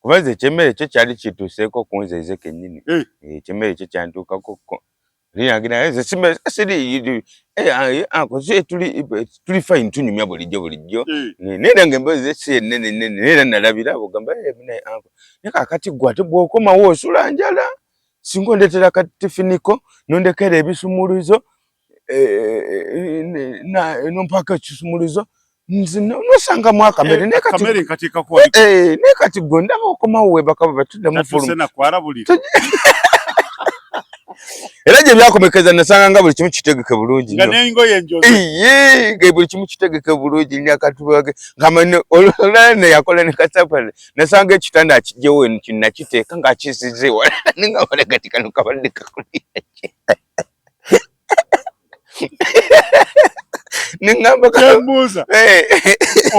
kubaze ekimere kyo kyali kituuseeko kunzeze kennyini ekimere kyo kyantuukako Ninagira eze simbe siri anko ze tuli fine tunyumya bulijjo nera ngemboze si nene nera nalabira bugamba mine anko nika kati gwate bwokoma wosula njala singo ndetera katifiniko nondekere ebisumulizo na nompaka kisumulizo nosanga mwaka mere kamere katika kwa nekati gonda okoma we bakaba batuda mufulu sena kwara buli era je byakomekeza nasanga nga buli kimu kitegeke bulungi nga nengo yenjoze ge buli kimu kitegeke bulungi nyakatubage ngamane olane yakola ne kasapale nasanga ekitanda akijewo nkinna kiteeka nga akisize wala ninga wala katika nukabadde kakuli ningamba kambuza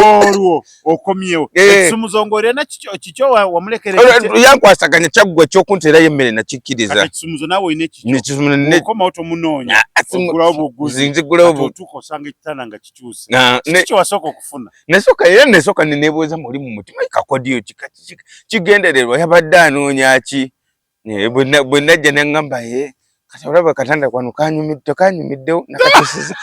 olwo okomyewo ekisumuzongore na kicho wamulekere yankwasaganya kyaggwa kyokuntera yemmere nakikiriza ekisumuzo nawe ine kicho nekisumuzo ne okoma oto munonya zinzigula tuko sanga kitana nga kichusi kicho wasoko kufuna nesoka era nesoka nenebuuza muri mu mutima ikakodiyo kigendererwa yabadde anoonya ki bwe najja nengamba kati olaba katanda kwano kanyumiddewo nakakisiza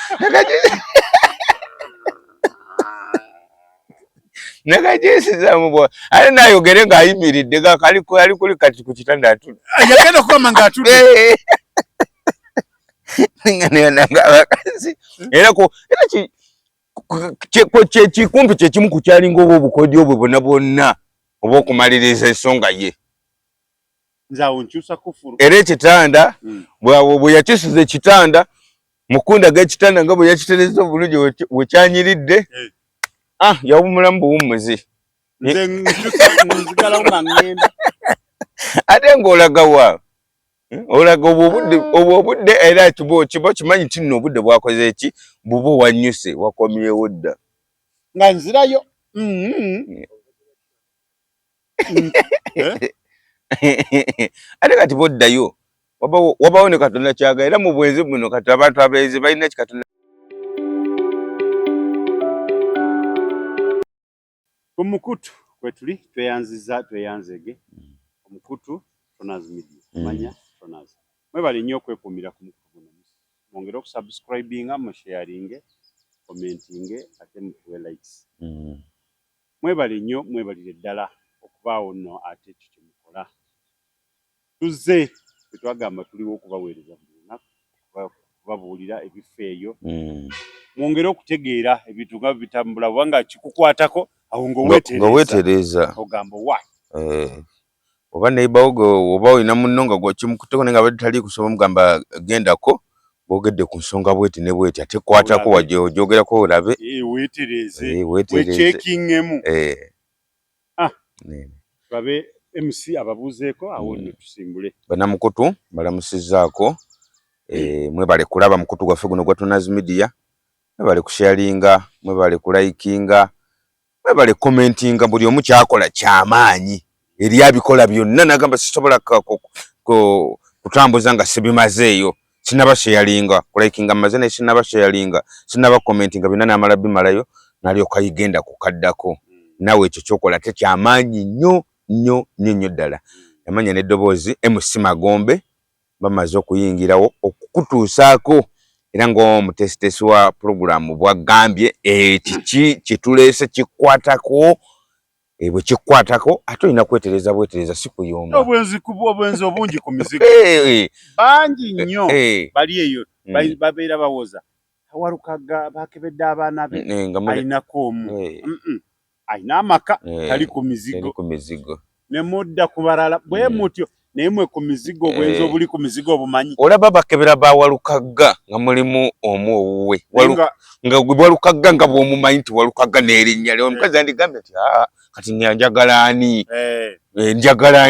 nakajesiza mubwa ali nayogere ng'ayimiridde ali kuli kati ku kitanda atula yagenda kuba nga atula nanga abakazi era kikumpi kyekimu ku kyalinga oba obukodi obwo bwonna oba okumaliriza ensonga ye era ekitanda bwe yakisuza ekitanda mukunda g'ekitanda nga bwe yakitereza obulungi wekyanyiridde yawumulamu buwummuzi ate ng'olaga wa olaga obwo obudde era kiba kimanyi nti nno obudde bwakoze eki buba wanyuse wakomyewo dda nga nzirayo ate kati boddayo wabawo ne Katonda kyaga era mu bwenzi buno kati abantu abeezi balina kikatonda Omukutu kwetuli tweyanzege omukutu Tonaz Media manya Tonaz mwebale nnyo okwekuumira ku mukutu guno mwongere okusubscribinga musharinge commentinge ate mutuwe likes mwebale nnyo mwebalire ddala okubaawo nno ate ekyo kyemukola tuzze twagamba tuliwo okubaweereza buli lunaku kubabuulira ebifo eyo mwongere okutegeera ebintu nga bitambula kubanga kikukwatako awo ng'oweetereza ogamba why oba neighbor oba olina munno nga gwakimukuteko naye nga batali kusoma mugamba gendako boogedde ku nsonga bweti ne bweti ate kwatako wajoogerako olabe weetereze wekyekingemu babe MC ababuuzeeko awo ne tusimbule bannamukutu balamusizzaako mwebale kulaba mukutu gwaffe guno gwa Tonaz Media mwebale kusharinga mwebale kulikinga mwebale commentinga buli omu kyakola kyamaanyi eri abikola byonna nagamba sisobola kutambuza nga sibimazeeyo sinaba sharinga kulikinga maze ne sinaba sharinga sinaba commentinga byonna namala bimalayo nalyoka yigenda kukaddako nawe ekyo kyokola tekyamaanyi nnyo ddala yamanya n'eddoboozi MC Magombe bamaze okuyingirawo okukutuusaako era ng'omutesitesi wa puroguramu bwagambye kiki kituleese kikwatako bwe kikwatako ate olina bwetereza si kuyomba obwenzi obungi ku mizigo bangi nnyo bali eyo babeera bawoza awalukaga bakebedde abaana be ayinako omu ayina amaka tali ku mizigo ne mudda ku balala bwe mutyo naye mwe ku mizigo obwenzi obuli ku mizigo obumanyi olaba bakebera bawalukaga nga mulimu omu owuwe nga walukaga nga bw'omumanyi nti walukaga n'erinnya lyo omukazi andigambye nti kati njagala ani njagala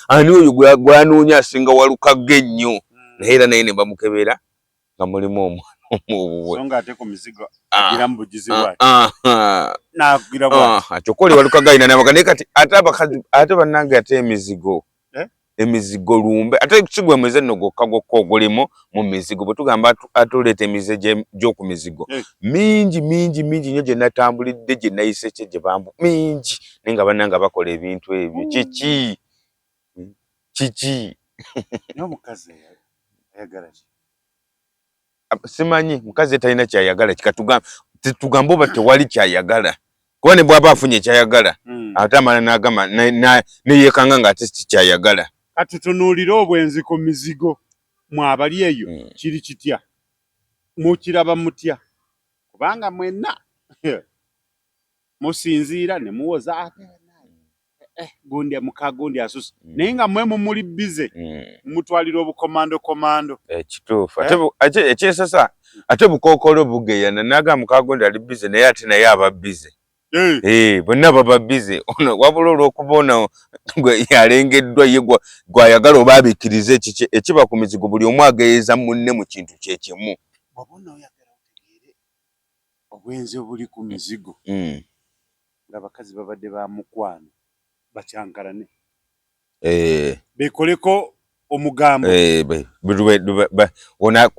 ani oyo gwanoonya asinga walukaga ennyo naye era naye ne bamukebera nga mulimu omu songa ate ku mizigo agira mu bugizi bwaki nagira bwaki kyokka oli walukaga ayina n'abakazi naye kati ate bannange ate emizigo emizigo lumbe ate kigwe mweze no gokka ogulimo mu mizigo bwe tugamba atuleta emize gyo ku mizigo mingi nyo gye natambulidde gye nayise kye gye bambu mingi nenga bananga bakola ebintu ebyo kiki no mukazi ayagala simanyi mukazi talina kyayagala tugamba oba tewali kyayagala kuba ne bw'aba afunye kyayagala ate amala n'agamba neyekanga nga ate kyayagala kati tunuulira obwenzi ku mizigo mwabali eyo kiri kitya mukiraba mutya kubanga mwenna musinziira ne muwoza gundi mukagundi asusa naye nga mwe mumuli bize mutwalira obukomando kituufu ekyesasa ate bukookolo bugeyana naga mukagundi ali bize naye ate naye aba bize bonna baba bize wabula olw'okuba ono yalengeddwa ye gwayagala oba abikkiriza ekiba ku mizigo buli omu ageeza munne mu kintu kyekimu wabona oyagala otegeere obwenzi obuli ku mizigo ng'abakazi babadde ba mukwano bakyankalane bekoleko omugambo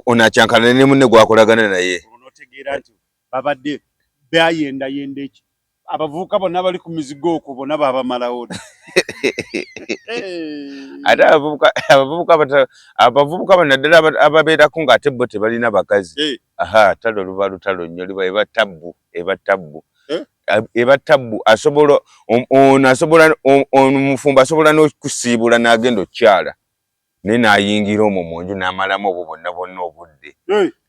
ono akyankalane ne munne gwakolagana naye onotegeera nti babadde bayendayenda eki abavubuka bonna bali ku mizigo okwo bonna babamalawo ate abavubuka bano naddala ababeerako ng'ate bo tebalina bakazi talo luba lutalo nnyo liba eba tabbu asobola omufumbo asobola n'okusiibula n'agenda okyala naye n'ayingira omwo mu nju n'amalamu obwo bonna obudde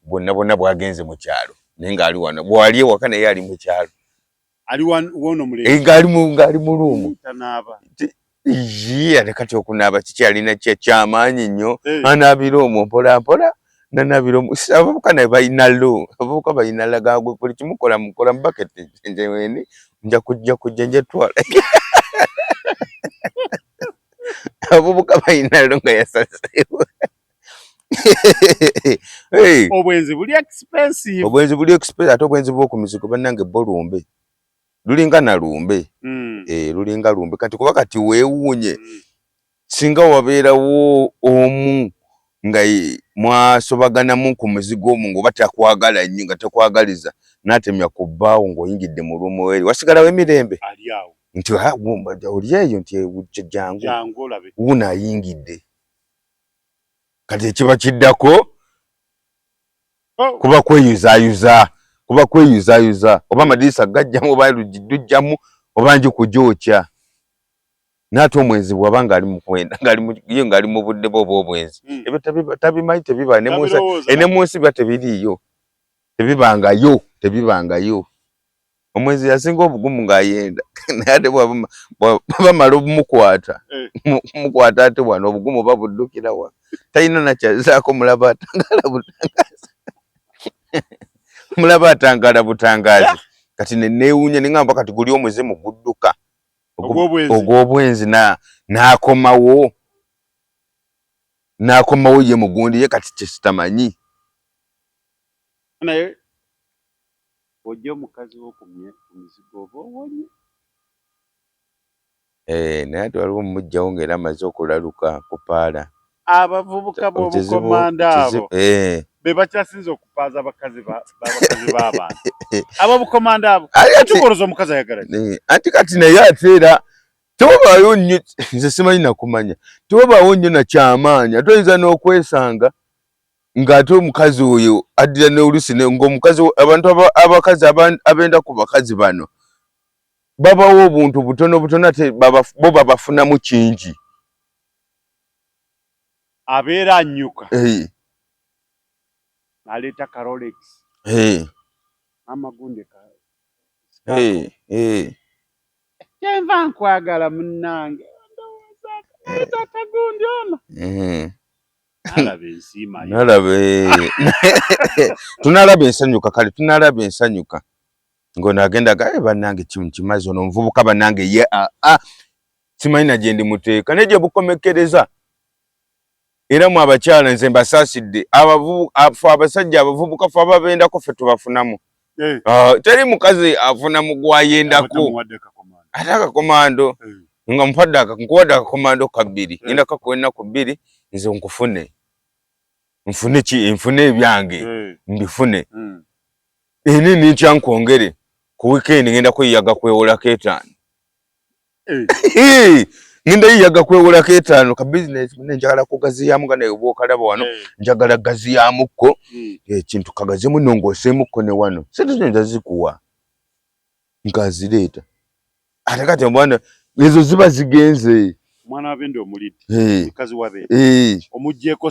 bwonna bwagenze mu kyalo naye ng'ali wano bw'ali ewaka naye ali mu kyalo ng'ali mu luumu ate kati okunaaba kikyalina kyamaanyi nnyo anaabira omwo mpolampola nanabira abavubuka naye balina abavubuka balina lagagwe buli kimukola mukola mu baketi njeweni nja kujja njetwala abavubuka balina nga yasaseewo obwenzi buli expensive ate obwenzi bw'oku mizigo bannange bo lumbe lulinga na lumbe lulinga lumbe kati kuba kati weewuunye singa wabeerawo omu nga mwasobaganamu ku muzigo omwo ng'oba takwagala nnyo nga takwagaliza n'atemya ku bbaawo ng'oyingidde mu luumu weeri wasigalawo emirembe nti oli eyo nti jangu wuuno ayingidde kati ekiba kiddako kuba kweyuzaayuza oba amadirisa gajjamu oba lujjamu oba nji kugyokya n'ate omwenzi bw'aba ng'ali mu kwenda ye ng'ali mu budde bwe obw'obwenzi ebyo tabimanyi tebiba ne mu nsi biba tebiriiyo tebibangayo omwenzi yasinga obugumu ng'ayenda naye ate bw'abamala obumukwata ate wano obugumu babuddukira wa talina nakyazaako mulaba atangaala butangaazi kati neewuunya ne ngamba kati guli omwezi mugudduka ogw'obwenzi n'akomawo ye mugundi ye kati kyesitamanyi naye ojja omukazi wo ku mizigo oba owonye naye ate waliwo omumugjawo ng'era amaze okulaluka kupaala abavubuka b'obukomanda abo be bakyasinza okupaaza abakazi b'abantu ababukomanda abo tukoloza omukazi ayagala anti kati naye ate era tewabaayo nnyo nze simanyi nakumanya tewabaawo nnyo nakyamaanyi ate oyinza n'okwesanga ng'ate omukazi oyo addira n'oluusi ng'omukazi abantu abakazi abenda ku bakazi bano babawo obuntu butono ate bo babafunamu kingi abeera annyuka aleeta ka Rolex amagunde kyenva nkwagala munnange ndowooza akagundi ono nalaba ensiima tunalaba ensanyuka kale tunalaba ensanyuka ng'ono agenda bannange kimazi ono omuvubuka bannange ye simanyi na gye ndimuteeka naye gye bukomekereza era mu abakyala nze mbasaasidde abasajja abavubuka fe ababendako fe tubafunamu teri mukazi afuna mu gwayendako ate akakomando nga mpadde nkuwadde akakomando kabbiri ngenda kakuwena ku bbiri nze nkufune nfune ebyange mbifune nini ntya nkwongere ku weekend ngenda kweyaga kwewolako 5 ngenda yiyaga kwewolako 5 ka business njagala kugaziyamu nga naye bwokalaba wano njagala gaziyamuko ekintu kagazemu nongosemuko ne wano sente zinza zikuwa nkazireeta ate kati mbwana ezo ziba zigenze mwana wabende omulidde mukazi wabende omujjeeko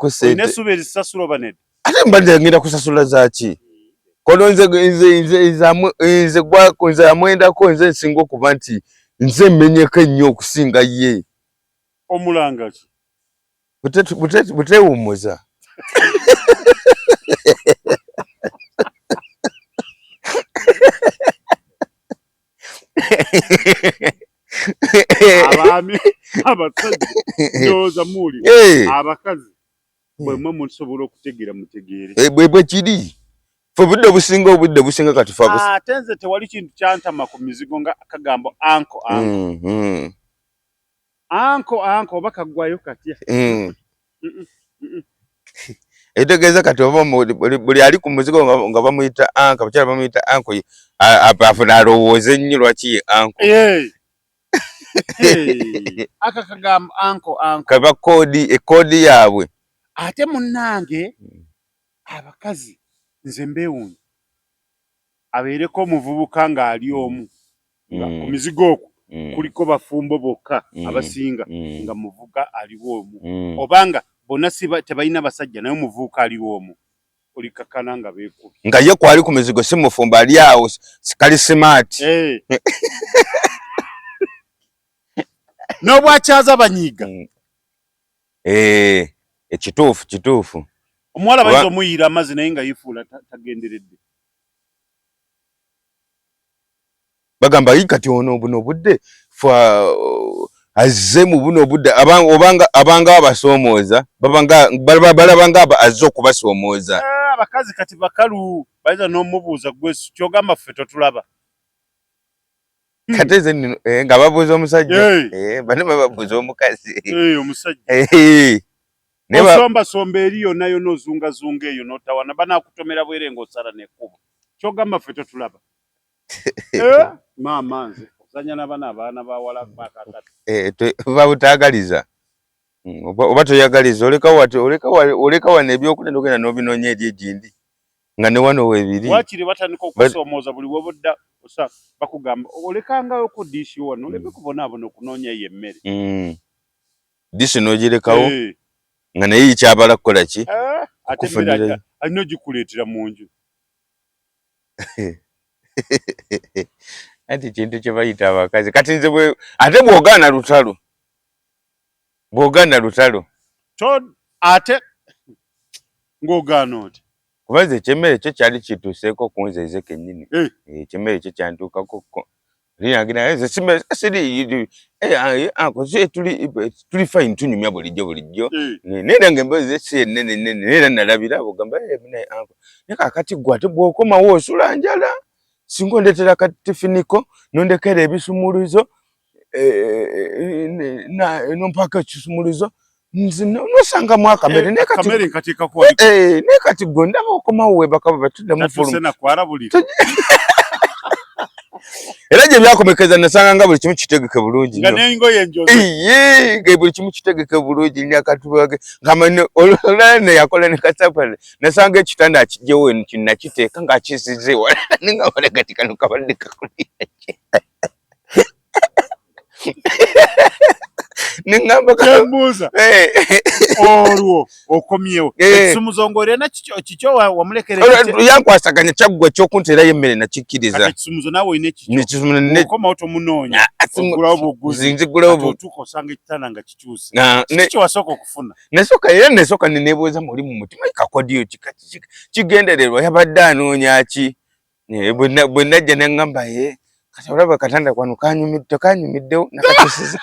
sente ine sube ezisasula banede ate mbadde ngenda kusasula zaki kono nze gwako nze amwendako nze nsinga okuba nti nze mmenyeko ennyo okusinga ye omulanga ki butewumuza abaami abasajja ndowooza muli abakazi bwemwe musobola okutegeera mutegeere bwe kiri fe obudde businga kati ate nze tewali kintu kyantama ku mizigo nga akagambo anko oba kaggwayo katya etegeeza kati oba buli ali ku muzigo nga bamuyita anko abakyala bamuyita anko afuna alowooza ennyo lwaki ye anko aka kagambo anko kaba ekoodi yaabwe ate munnange abakazi nze mbeewunya abeereko omuvubuka ng'ali omu nga ku mizigo okwo kuliko bafumbo bokka abasinga nga muvuga aliwo omu obanga bonna tebalina basajja naye omuvubuka aliwo omu olikakana nga beekubi nga ye kwali ku mizigo si mufumbo ali awo kali simaati n'obwakyaza banyiiga kituufu omuwala bayinza omuyiira amazzi naye nga yifuula tagenderedde bagamba yi kati ono buno budde azze mu buno budde abanga abasoomooza balabanga azze okubasoomooza abakazi kati bakalu bayinza n'omubuuza gwe kyogamba ffe totulaba kati ze nno nga babuuza omusajja bane babuuza omukazi omusajja osombasomba eri yonna yonna ozungazunga eyo n'otawana banaakutomera bwere ng'osala n'ekkubo kyogamba ffe totulaba maama nze ozanya n'abaana abaana bawala bakakati babutaagaliza oba toyagaliza oleka wano ebyokulenda ogenda n'obinoonya eri egindi nga ne wano weebiri wakiri batandika okusoomooza buli webodda bakugamba olekangayoko diishi wano oleme kubonaabona okunoonya eyo emmere diishi n'ogirekawo nga naye yikyabala kukola ki ate emmere alina ogikuleetera mu nju anti kintu kye bayita abakazi kati nze ate bw'ogaana lutalo ate ng'ogaana oti kuba nze ekyemmere kyo kyali kituuseeko kunze eze kennyini ekyemmere kyo kyantuukako tuli fine tunyumya bulijjo neera ng'emboozi si ennene neera nalabira bwogamba naye kakati gwe ate bw'okomawo osula njala singa ondeetera katifiniko nondekera ebisumuluzo nompaako ekisumuluzo nosangamu akamere naye kati gwe ndaba okomawo webakaba batuddemu era gye byakomekeza nasanga nga buli kimu kitegeke bulungi buli kimu kitegeke bulungi nyakatubage olala neyakola ne kasapale nasanga ekitanda akijjewo nakiteeka ng'akisize wala nga wale kati kano kabadde kakulira ningamba kambuza olwo okomyewo ekisumuzo ng'olina kikyo wamulekera yankwasaganya kyaggwa ekyokunterayo emmere nakikkiriza ekisumuzo naawe olina okomawo tomunoonya ogulawo buguzi nzigulawo otuuka osanga ekitanda nga kikyuse kiki wasooka okufuna nesooka neneebuuza muli mu mutima kakodiyo kigendererwa yabadde anoonya ki bwe najja neŋŋamba kati olaba katanda kwano kanyumiddewo nakakisiza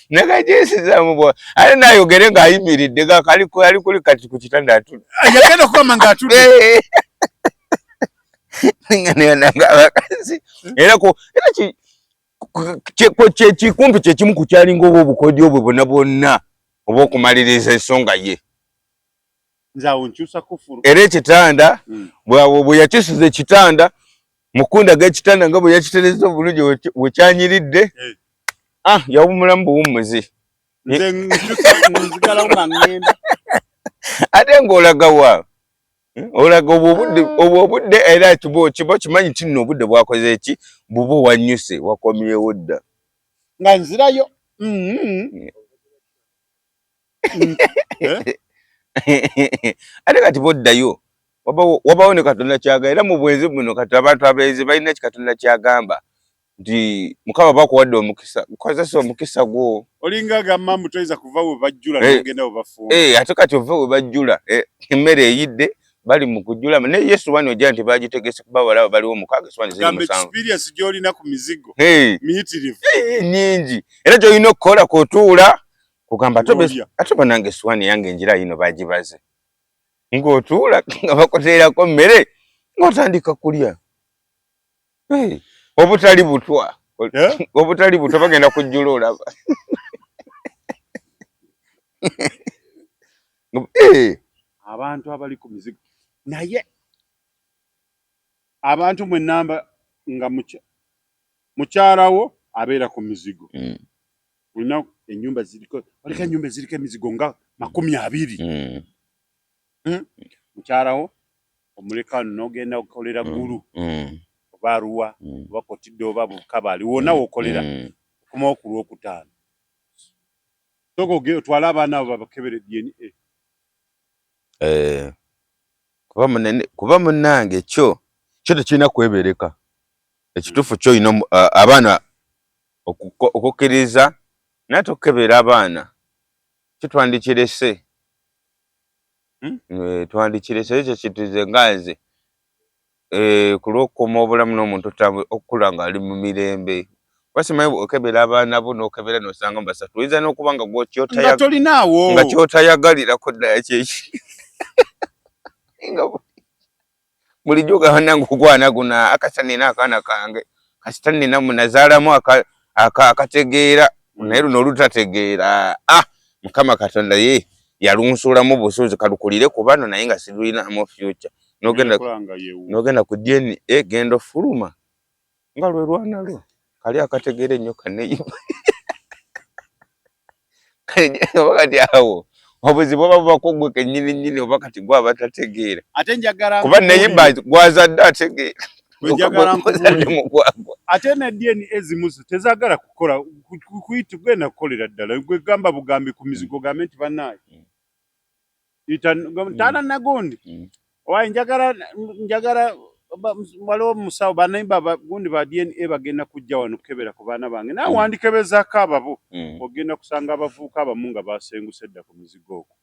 nakajesizamu bwa ate nayogere ng'ayimiridde ali kuli kati ku kitanda atudde yagenda okugamba ng'atudde nanga abakazi era kikumpi kyekimu ku kyalinga oba obukodyo obwe bwonna bwonna oba okumaliriza ensonga ye era ekitanda bwe yakisuza ekitanda mukunda g'ekitanda nga bwe yakitereza obulungi bwekyanyiridde yawumulamu buwummuzi ate ng'olaga wa olaga obudde era kiba kimanyi nti nno obudde bwakoze eki buba wanyuse wakomyewo dda nga nzirayo ate kati boddayo wabawo ne Katonda kyagamba era mu bwenzi buno kati abantu abeezi balina Katonda kyagamba nti Mukama bakuwadde omukisa kozesa omukisa gwo olinga gamba mutoyiza kuva we bajjula n'ogenda we bafumba ate kati ova we bajjula emmere eyidde bali mu kujjula ne Yesu wano ojja nti bagitegese kuba balaba baliwo mukaaga experience gy'olina ku mizigo miyitirivu nnyingi era gy'olina okukola k'otuula kugamba ate banange essuwaani yange enjira yino bagibaze ng'otuula nga bakuteerako mmere ng'otandika kulya obutali butwa bagenda kujjula olaba abantu abali ku mizigo naye abantu mwe namba nga mukyalawo abeera ku mizigo olina ennyumba ziriko walika ennyumba eziriko emizigo nga 20 mukyalawo omuleka n'ogenda okukolera gulu oba Arua oba Kotidde oba Bukabali wonna wokolera okumawo ku Lwokutaano soko otwala abaana abo babakebere DNA kuba munnange kyo tekirina kwebereka ekituufu kyoyina abaana okukkiriza naye tokkebera abaana kitwandikirese twandikirese ekyo kituze nganze ku lw'okukuma obulamu n'omuntu okukula ng'ali mu mirembe wasimanyi okebera abaana bo n'okebera n'osanga mu basatu oyinza n'okuba nga nga kyotayagalirako ddala kyeki bulijjo gabannange okugwana guna akasa nina akaana kange kasita nina munazaalamu akategeera naye luno olutategeera Mukama Katonda ye yalunsuulamu busuuzi kalukulire ku bano naye nga silulinamu future n'ogenda ku DNA genda ofuluma nga lwe lwana lwo kali akategeera ennyo kaneyiba oba kati awo obuzibu oba bubako gwe kennyini oba kati gwe abatategeera kuba neyiba gwazadde ategeera ate ne DNA ezimu tezaagala kukola kugenda kukolera ddala gwe gamba bugambi ku mizigo gambe nti bannaaye taana nagundi owaye njagala waliwo musawo banayimba gundi ba DNA bagenda kujja wano kukebera ku baana bange nawe wandikebezaako ababo ogenda kusanga abavubuka abamu nga basenguse dda ku mizigo okwo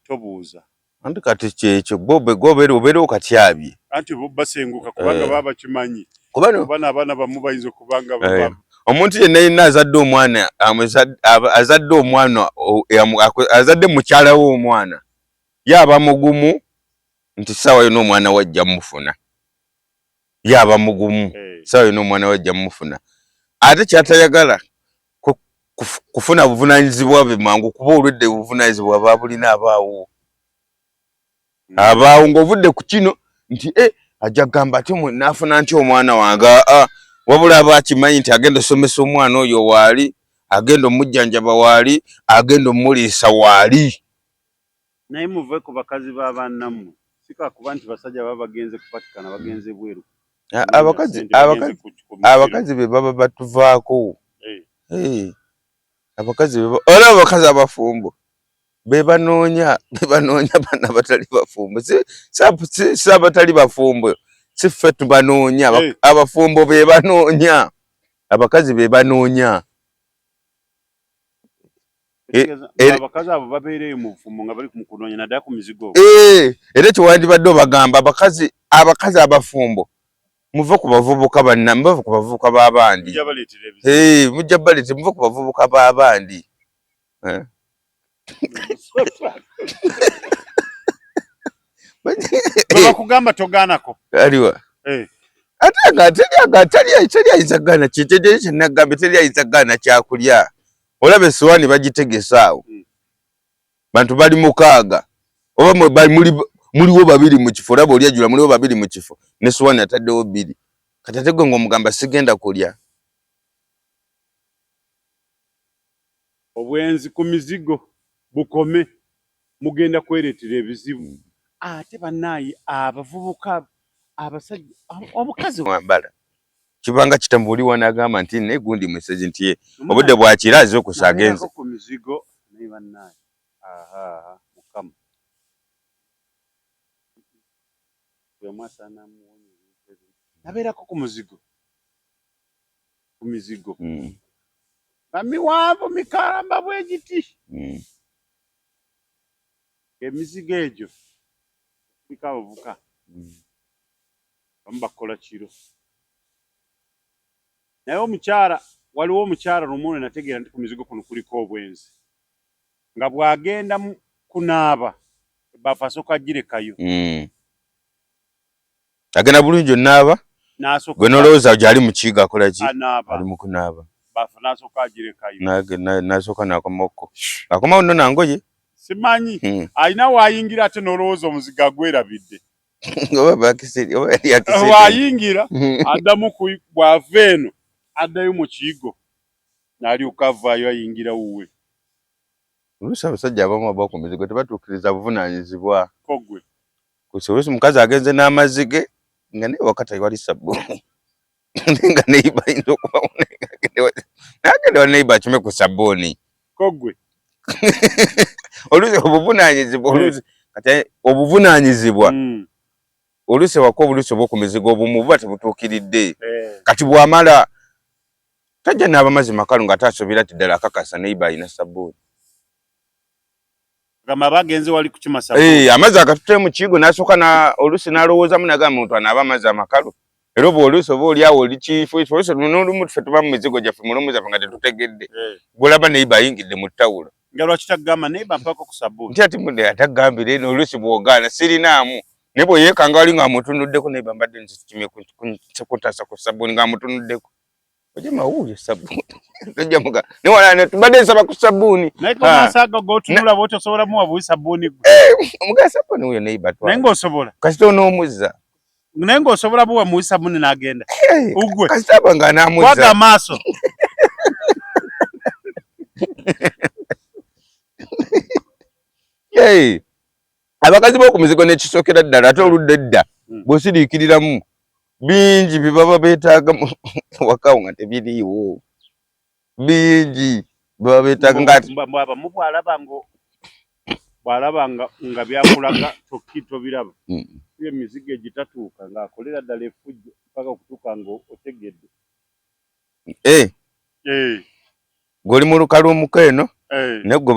tobuuza anti kati kyekyo gobeera okatyabye anti bo basenguka kubanga baba bakimanyi kubana abaana bamu bayinza okubanga baba omuntu yenna yenna azadde omwana azadde mukyala we omwana yaba mugumu nti ssaawa yonna omwana wajja mufuna yaba mugumu ssaawa yonna omwana wajja mufuna ate kyatayagala kufuna buvunaanyizibwa bwe mangu kuba olwedde buvunaanyizibwa baabulina abaawo ng'ovudde ku kino nti ajja kugamba ate naafuna nti omwana wange wabula aba akimanyi nti agenda osomesa omwana oyo waali agenda omujjanjaba waali agenda omuliisa waali naye muve ku bakazi b'abannammwe sika kuba nti basajja baba bagenze kupatikana bagenze bweru abakazi be baba batuvaako abakazi olaba abakazi abafumbo bebanoonya bana batali bafumbo si abatali bafumbo si ffe tubanoonya abafumbo bebanoonya abakazi bebanoonya abakazi abo babeereyo mu bufumbo nga bali kunoonya naddala ku mizigo era kyewandibadde obagamba abakazi abafumbo muve ku bavubuka banna muve ku bavubuka b'abandi mujja baleetera muve ku bavubuka b'abandi bakugamba togaanako aliwa ate nga teri ayinzagana kitegeere kye nagambye teri ayinzagana kyakulya olaba essowaani bagitegesa awo bantu bali mukaaga oba muliwo babiri mu kifo olaba oli ajula muliwo babiri mu kifo n'essowaani ataddewo bbiri kati ate gwe ng'omugamba sigenda kulya obwenzi ku mizigo bukome mugenda kwereetera ebizibu ate bannaayi abavubuka abasajja omukazi wambala kibanga kitamu buli wanagamba nti naye gundi message nti ye obudde bwakira aze okusagenze ku mizigo naye bannaayi mukama nabeerako ku mizigo miwanvu mikalamba bwe giti emizigo egyo kuliko abavuka bamu bakola kiro naye waliwo omukyala lumu nategeera nti ku mizigo kuno kuliko obwenzi nga bw'agenda kunaaba ebbafu asooka agirekayo agenda bulungi onaaba gwe nolowooza gyali mu kiyigo akola ki ali mu kunaaba bbafu n'asooka agirekayo n'asooka n'akomako akomawo nno nangoye simanyi alina waayingira ate n'olowooza omuzigo agwerabidde waayingira addamu bw'ava eno addayo mu kiyigo n'alyoka avaayo ayingira wuwe oluusi abasajja abamu aba ku mizigo tebatuukiriza buvunaanyizibwa kogwe kusa oluusi mukazi agenze n'amazzi ge nga naye wakati wali sabbuuni nga neiba ayinza okubawo nagenda wa neiba akime ku sabbuuni kogwe oluusi obuvunaanyizibwa oluusi wako obuluusi obw'oku mizigo obumu buba tebutuukiridde kati bw'amala tajja naaba mazzi makalu nga taasobera ati ddala akakasa neiba alina sabbuuni gamba bagenze wali kukima sabbuuni amazzi agatutee mu kiyigo n'asooka oluusi n'alowoozamu nagamba muntu anaaba amazzi amakalu era oba oluusi oba oli awo oli kiifu oluusi n'olumu tufe tuba mu mizigo gyaffe mulomu zaffe nga tetutegedde gwolaba neiba ayingidde mu ttawulo nga lwaki tagamba neiba mpaako ku sabbuuni nti ati munde atagambira eno oluusi bw'ogaana sirinaamu naye bwe yeekanga wali ng'amutunuddeko neiba mbadde nzikimye kutaasa ku sabbuuni ng'amutunuddeko ojja mawuuyo sabbuuni tojja muga naye wala tubadde nsaba ku sabbuuni naye komasaaga g'otunula bw'oti osobola muwa buwi sabbuuni gwe omugaa sabbuuni wuyo neiba twala naye ng'osobola kasita onoomuzza naye ng'osobola buwa muwi sabbuuni n'agenda ugwe kasita aba nga anaamuzza kwaga amaaso abakazi b'oku mizigo n'ekisookera ddala ate oludda edda bw'osiriikiriramu bingi bye baba beetaaga wakawo nga tebiriiwo bingi baba beetaaga abamu bw'alaba nga byakulaga tobiraba iyo emizigo egitatuuka ng'akolera ddala effujjo paka okutuuka ng'otegedde gweoli mu lukalu omuko eno naye gwe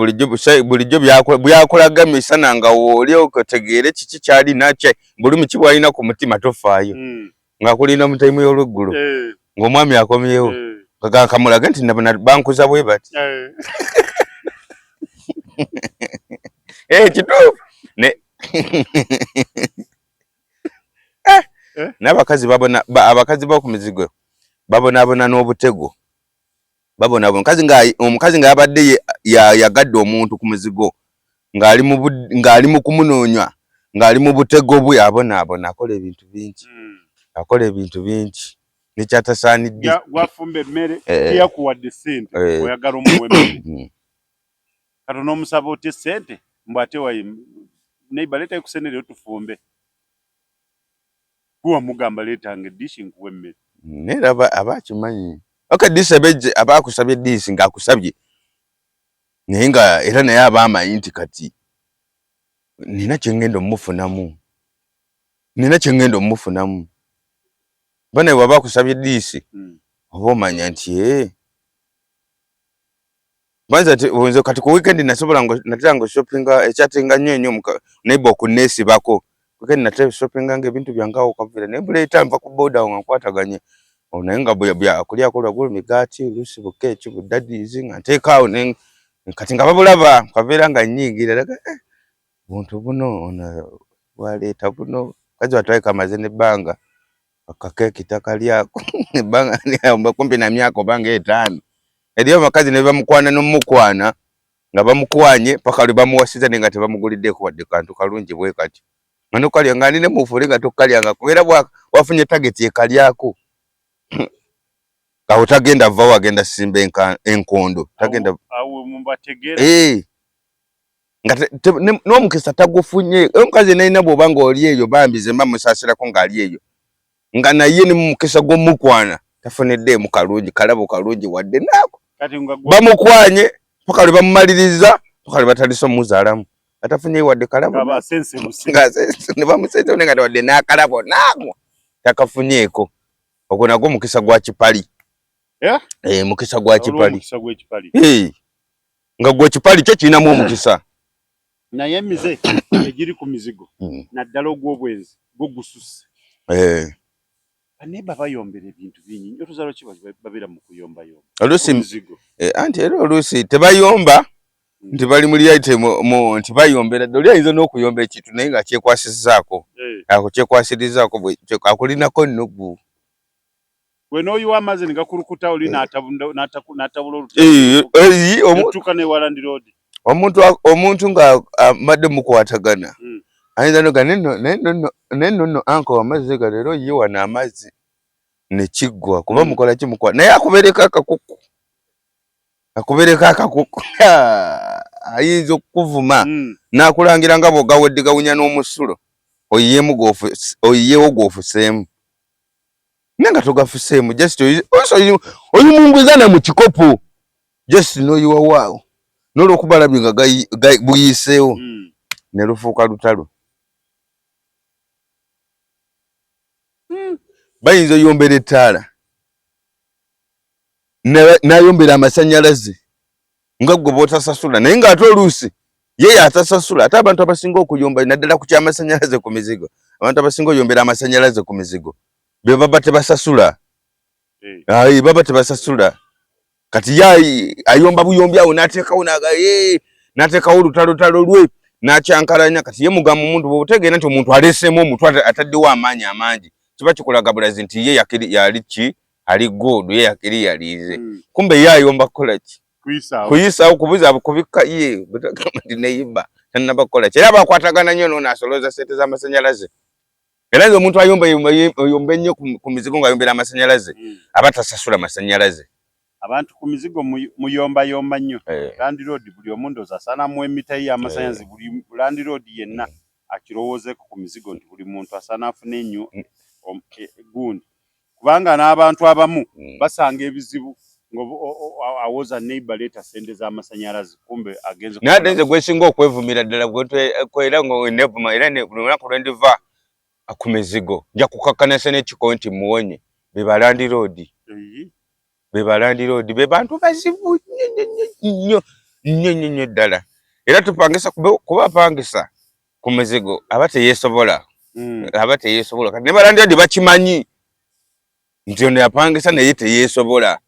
bulijjo byakulaga misana nga wooli otegeere kiki kyalina bulumi ki bwalina ku mutima tofaayo ng'akulina mu tayimu y'olweggulo ng'omwami akomyewo kamulage nti bankuza bwe bati kituufu n'abakazi abakazi b'oku mizigo babonaabona n'obutego omukazi nga yabadde yagadde omuntu ku muzigo ng'ali mu kumunoonya ng'ali mu butego bwe abonaabona akola ebintu bingi nekyatasaanidde gwafumba emmere yakuwadde ssente oyagala omuwa emmere kati n'omusaba otya ssente mbw ate neiba leetayo ku sente rero tufumbe guwamugamba leetanga eddiishi nkuwa emmere naye aba akimanyi disi aba akusabye disi ng'akusabye naye nga era naye aba amanyi nti kati nina kyengenda omumufunamu bane bw'aba akusabye disi oba omanya nti banza kati ku weekend natera nga shoppinga ekyatenga nnyo neiba okuneesibako weekend natera shoppinga nga ebintu byangawo kavira naye buleeta nva ku boda awo nga nkwataganye naye nga byakulyako lwagulu migaati oluusi bukeeki budadiizi nga nteekaawo kati nga babulaba kabeera nga nnyingira laga buntu buno bwaleeta buno kazi watwaye kamaze n'ebbanga akakeki takalyako banga ni kumpi na myako banga 5 ediyo makazi ne bamukwana n'omukwana nga bamukwanye paka lwe bamuwasiza nenga tebamuguliddeko wadde kantu kalungi bwe kati ngano kalya ngani ne mufuli nga tokalyanga kubera wafunye target ekalyako aho tagenda vawo agenda simba enkondo tagenda awo mumbategera nga n'omukisa tagufunye omukazi nalina bw'obanga oli eyo bambize bamusasirako ng'ali eyo nga naye ni mukisa gw'omukwana tafunidde mu kalungi kalabo kalungi wadde naako bamukwanye paka lwe bamumaliriza paka lwe batandise omuzaalamu atafunye wadde kalabo ne bamusense nga wadde n'akalabo naako takafunyeeko ogwo nagwo mukisa gwa kipali mukisa gwa kipali nga gwa kipali kyo kirinamu omukisa naye emize egiri ku mizigo naddala ogw'obwenzi gugususse baneba bayombera ebintu bingi nyo tuzalo ki babira mu kuyomba olusi anti era olusi tebayomba nti bali muli item nti bayombera doli ayinza n'okuyomba ekintu naye nga kyekwasisizaako ako kyekwasirizaako akulinako nnogu gwe n'oyiwa amazzi ne gakurukuta oli n'atabula olutuuka ne Warandi Road omuntu nga amadde mukwatagana ayinza noga nenno anko amazzi ga leero ye wana amazzi ne kiggwa kuba mukola kimukwa naye akubereka akakuku ayinza okukuvuma n'akulangira nga bw'ogawedde gawunya n'omusulo oyiyewo gwofuseemu naye nga togafuseemu just oyimumbuzana mu kikopo just n'oyiwawaawo n'olwokuba labye nga buyiseewo ne lufuuka lutalo bayinza oyombera ettaala n'ayombera amasannyalaze nga gwe b'otasasula naye ng'ate oluusi ye atasasula ate abantu abasinga okuyomba naddala ku kyamasannyalaze ku mizigo abantu abasinga oyombera amasannyalaze ku mizigo be baba tebasasula baba tebasasula kati ayomba buyombi awo n'ateekawo n'ateekawo olutalo lwe n'akyankalanya kati ye mugamba omuntu bw'otegeera nti omuntu aleeseemu omuntu ataddewo amaanyi amangi kiba kikulaga bulazi nti ye yali ki ali goodu ye yakiri yaliize kumbe ye ayomba kukola ki kuyisaawo kubuza kubikka ye butagamba nti neyiba tannaba kukola ki era bakwatagana nnyo n'onasolooza sente z'amasannyalaze era nze omuntu ayomba ennyo ku mizigo ng'ayombera amasannyalaze aba tasasula masannyalaze abantu ku mizigo muyombayomba nnyo Land Road buli omuntu asaanamu emitayi y'amasannyalaze buli Land Road yenna akirowoozeeko ku mizigo nti buli muntu asaana afune ennyo gundi kubanga n'abantu abamu basanga ebizibu awoza neighbor leeta sente z'amasannyalaze kumbe agenze naye ate nze gwesinga okwevumira ddala era ng'enevuma era lunaku lwe ndiva ku mizigo nja kukakkanasa n'ekiko nti muwonye be ba Land Road be bantu bazibu nnyo ddala era tupangisa kubapangisa ku mizigo aba teyeesobola kati ne ba Land Road bakimanyi nti ono yapangisa naye teyeesobola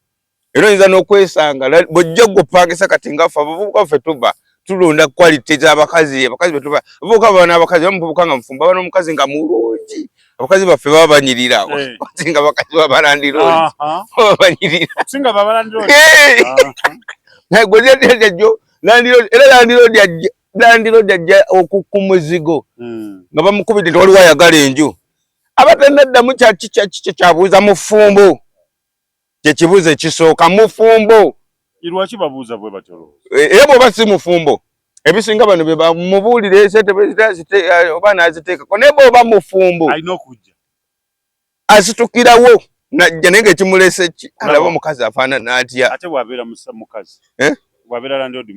era oyinza n'okwesanga bw'ojja gupangisa kati ngaffe abavubuka ffe tuba tulonda quality z'abakazi betuba abavubuka baba n'abakazi bamuvubuka nga mufumba baba n'omukazi nga mulungi abakazi baffe baba banyirira singa abakazi baba Land Road baba banyirira singa baba Land Road era Land Road ajja ku muzigo nga bamukubidde nti waliwo ayagala enju abatannaddamu kyabuuza mu ffumbo kyekibuuzo ekisooka mu ffumbo lwaki babuuza bwe batyo era bw'oba si mufumbo ebisinga bano be bamubuulire sente oba n'aziteekako naye bw'oba mufumbo alina okujja asitukirawo najja naye ng'ekimulese ki alaba omukazi afaanana atya ate bw'abeera mukazi bw'abeera Land Road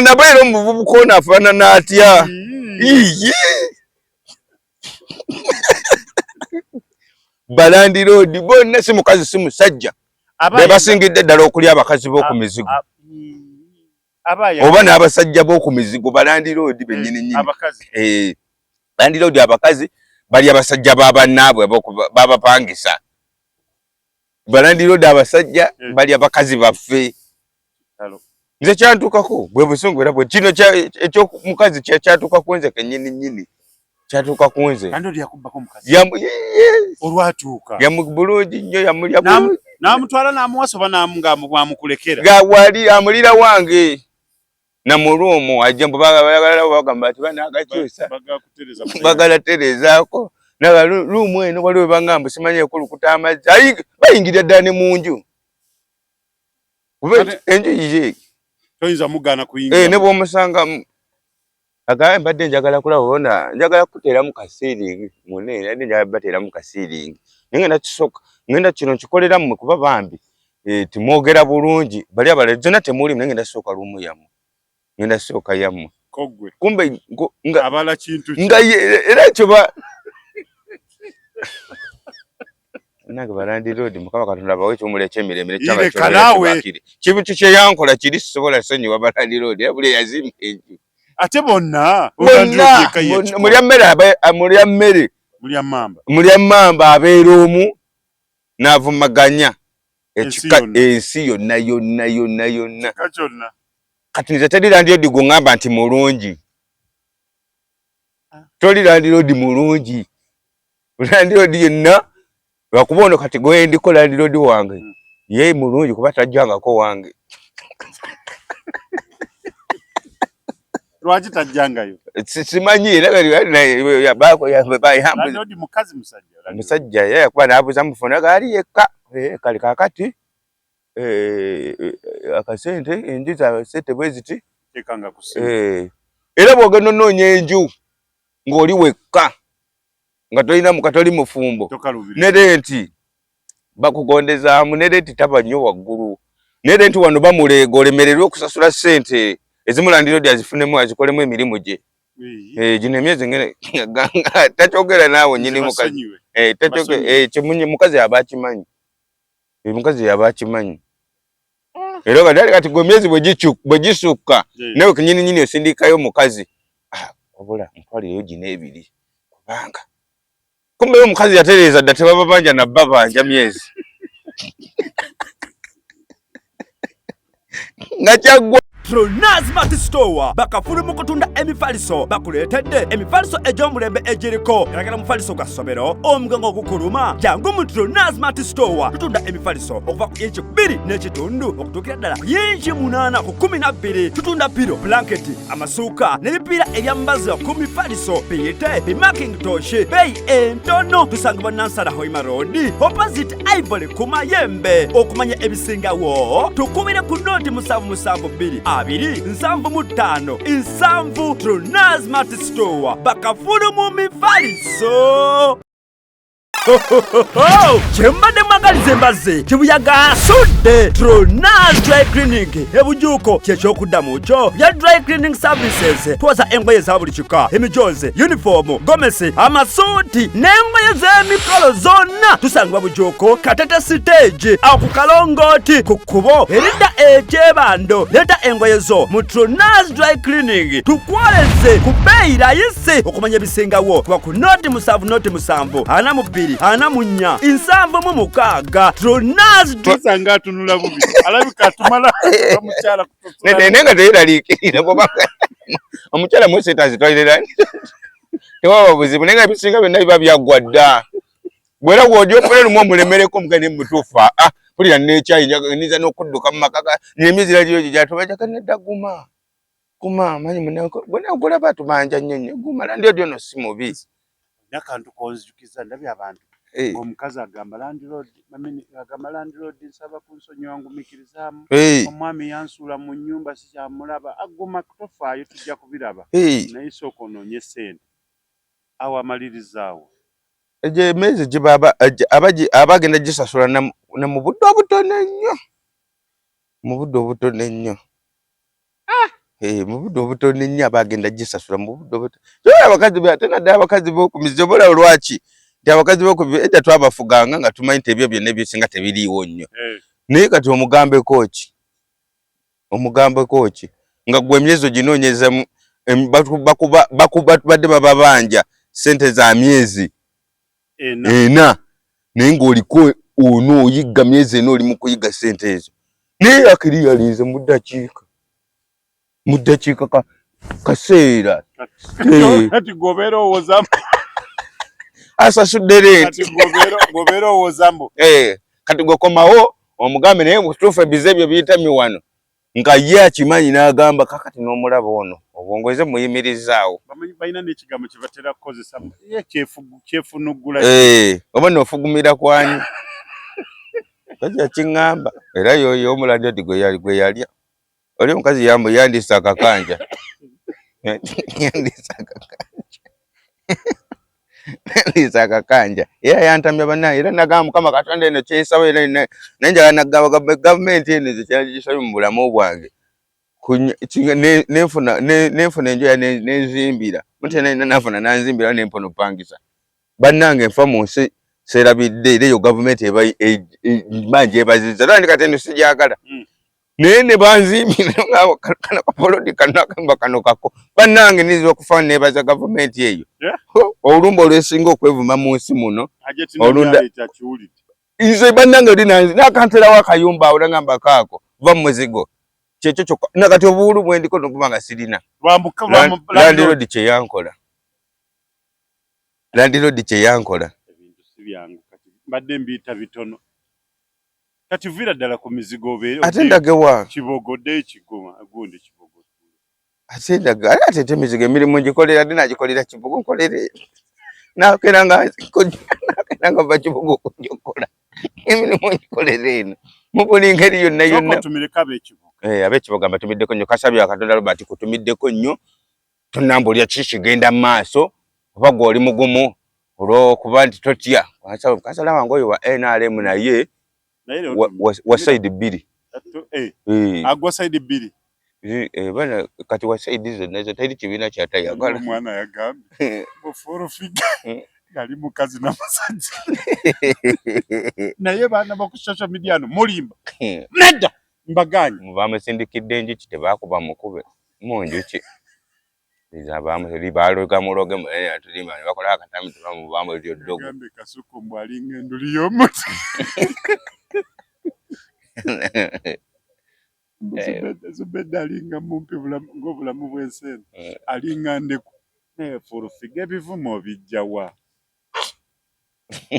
nabwe era omuvubuka ono afaanana atya ba Land Road bonna si mukazi si musajja be basingidde ddala okulya abakazi b'oku mizigo oba n'abasajja b'oku mizigo ba Land Road bennyini Land Road abakazi bali abasajja b'abannaabwe babapangisa ba Land Road abasajja bali abakazi baffe nze kyantukako bwe busungu era bwe kino ekyomukazi kyatuukako nze kennyini nnyini kyatuuka kunze kandi oli yakubbako mukazi olwatuuka yamubulungi nnyo yamulya bulungi n'amutwala n'amuwasa oba n'amukulekera gawali amulira wange namuluumu ajja mbu bagalala bagamba ati banagakyusa bagala terezaako luumu eno waliwo bagamba simanyi ekulukuta amazzi bayingira ddala ne mu nju enju yiye toyinza mugaana kuyingira ne bw'omusangamu agaye mbadde njagala kulabona njagala kuteeramu kasiiringi munene ate njagala bateeramu kasiiringi ngenda kisoka ngenda kino nkikolera mmwe kuba bambi timwogera bulungi bali abalala zonna temuli ngenda soka lumu yammwe ngenda soka yammwe kogwe kumbe abala kintu nga era ekyo nange balandi road mukama katonda bawe kyomuleke emiremire kyabakiri kibutu kye yankola kiri sisobola sonyiwa balandi road buli yazimba enju ate bonna mulya mmamba abeera omu n'avumaganya ensi yonna kati nze teri landirodi gweŋŋamba nti mulungi toli landirodi mulungi landirodi yenna lwakuba ono kati gwendiko landirodi wange ye mulungi kuba tajjangako wange lwaki tajjangayo simanyi era musajja yakuba nabuuza mufuna ali yekka kale kakati akasente enju zasente bwe ziti era bw'ogenda onoonya enju ng'oli wekka nga tolina mukatoli mufumbo ne renti bakugondezaamu ne renti taba nnyo waggulu ne renti wano bamuleega olemererwe okusasula ssente ezimulandirodi azifunemu azikolemu emirimu gye gino emyezi takyogera naawe nyini mukazi mukazi yaba akimanyi mukazi yaba akimanyi era gadali kati gwe emyezi bwe gisukka nawe kinyininyini osindikayo mukazi wabula ntwalireyo gino ebiri kubanga kumbe omukazi yatereeza dda tebaba banja nabba banja myezi nga kyaggwa Tronas Mart Store bakafulu mu kutunda emifaliso bakuleetedde emifaliso egy'omulembe egiriko eragala mufaliso gwa ssomero omugango ogukuluma jangu mu Tronas Mart Store tutunda emifaliso okuva ku inchi 2 n'ekitundu okutuukira ddala ku inchi 8 ku 12 tutunda piro blanketi amasuuka n'ebipiira ebyambazi ku mifaliso biyite bimakintosh beeyi entono tusangibwa Nansana Hoima Road opposite Ivory ku Mayembe okumanya ebisingawo tukubire ku noti 772 275 Nsanvu Tronas Mart Store bakafulu mu mifaliso Chembade mwagalize mbaze chibuyaga asudde Tronas Dry Cleaning ebujuko kyekyokuda mucho bya dry cleaning services twaza engoye za buli kika emijoze uniform gomesi amasuti n'engoye z'emikolo zonna tusangibwa bujuko Katete stage akukalongoti ku kkubo erida ekyebando leta engoye zo mu Tronas Dry Cleaning tukwaleze ku bbeeyi layisi okumanya ebisingawo kuba ku noti 7 ana mu 2 ana munya insamvu mu mukaga Tronas tusanga atunula bubi alabika atumala omukyala kutusula nenga teyiralikirira boba omukyala mwesetazi twalirani tewawa buzibu nenga ebisinga byonna biba byaggwadda bwera gw'ojja okolera mu omulemereko omugane mutuufa pulira n'ekyayi niza n'okudduka mu maka n'emizira gyo gyatubajja kanedda guma manyi munako bwena ogulaba tubanja nnyo guma landirodi no si mubi nakantu konzijukiza ndabye abantu omukazi agamba landlord nsaba kunsonyiwa ngumikirizamu omwami yansuula mu nnyumba sikyamulaba aguma kutofaayo tujja kubiraba naye sooka onoonye ssente awo amalirizzaawo egyo emyezi gibaba abagenda gisasula na mu budde obutono ennyo mu budde obutono ennyo mu budde obutono ennyo abagenda gisasula mu budde obutono abakazi ate naddala abakazi b'okumizobola lwaki nti abakazi b'okubedda twabafuganga nga tumanyi nti ebyo byonna ebyosinga tebiriiwo nnyo naye kati omugambeko ki nga gwe emyezo ginoonyezemu badde baba banja ssente za myezi ena naye ng'oliko ono oyigga myezi ena oli mu kuyigga ssente ezo naye akiriyalize mu ddakiika kaseera kati gobeera owooza asasudde renti kati ngobero wozambo kati gokomawo omugambe naye mutuufu ebize ebyo biyita miwano nga ye akimanyi n'agamba kakati n'omulaba ono obwongoze muyimirizaawo balina n'ekigambo kye batera kukozesa kyefunugula oba n'ofugumira kwanyi kajja kiŋŋamba era yoyo omulandi ati gwe yalya oli omukazi yandise akakanja yandise akakanja era yantamya bannaye era nagamba Mukama Katonda eno kyensaba era nenjala nagamba gavumenti eno zekyalisabye mu bulamu bwange nenfuna enjoya nenzimbira muti nafuna nanzimbira nempona opangisa bannange nfa mu nsi serabidde era eyo gavumenti manje ebaziza era ndi kati eno sijagala naye ne banzimbira kana kapolodi kanakamba kano kako bannange nizo okufa nebaza gavumenti eyo olumba olwesinga okwevuma mu nsi muno olunda nze bannange oli nakanterawo akayumba awo nagamba kaako va mu muzigo kyekyo kyokka nakati obuwulu bwendiko nokubanga sirina landirodi kyeyankola ebintu si byangu kati mbadde mbiyita bitono kati vira ddala ku mizigo obeere ate ndagewa kibogodde ekigoma gundi kibogodde ate ndaga ate emizigo emirimu ngikolera ddi nagikolera kibogo nkolere nakeranga bakibogo okugikola emirimu ngikolera eno mu buli ngeri yonna yonna ab'ekibogo mbatumiddeko nnyo kasabye Katonda Robert kutumiddeko nnyo tunambulya kikigenda mu maaso oba gw'oli mugumu olw'okuba nti totya kasala wange oyo wa NRM naye wa side bbiri agwa side bbiri bana kati wa side zonna ezo teri kibiina kyatayagala omwana yagambye boforo figa yali mukazi n'amasajja naye baana baku social media no mulimba nedda mbaganye bamusindikidde enjuki tebakuba mukube munjuki baloga muloge tulimba bakola akatamu tebamubamu eryo ddogo gambe kasuku mbwalinga enduli y'omuti Zubeda alinga mumpi ng'obulamu bw'ensi alinga ndeku furufiga ebivumo bijjawa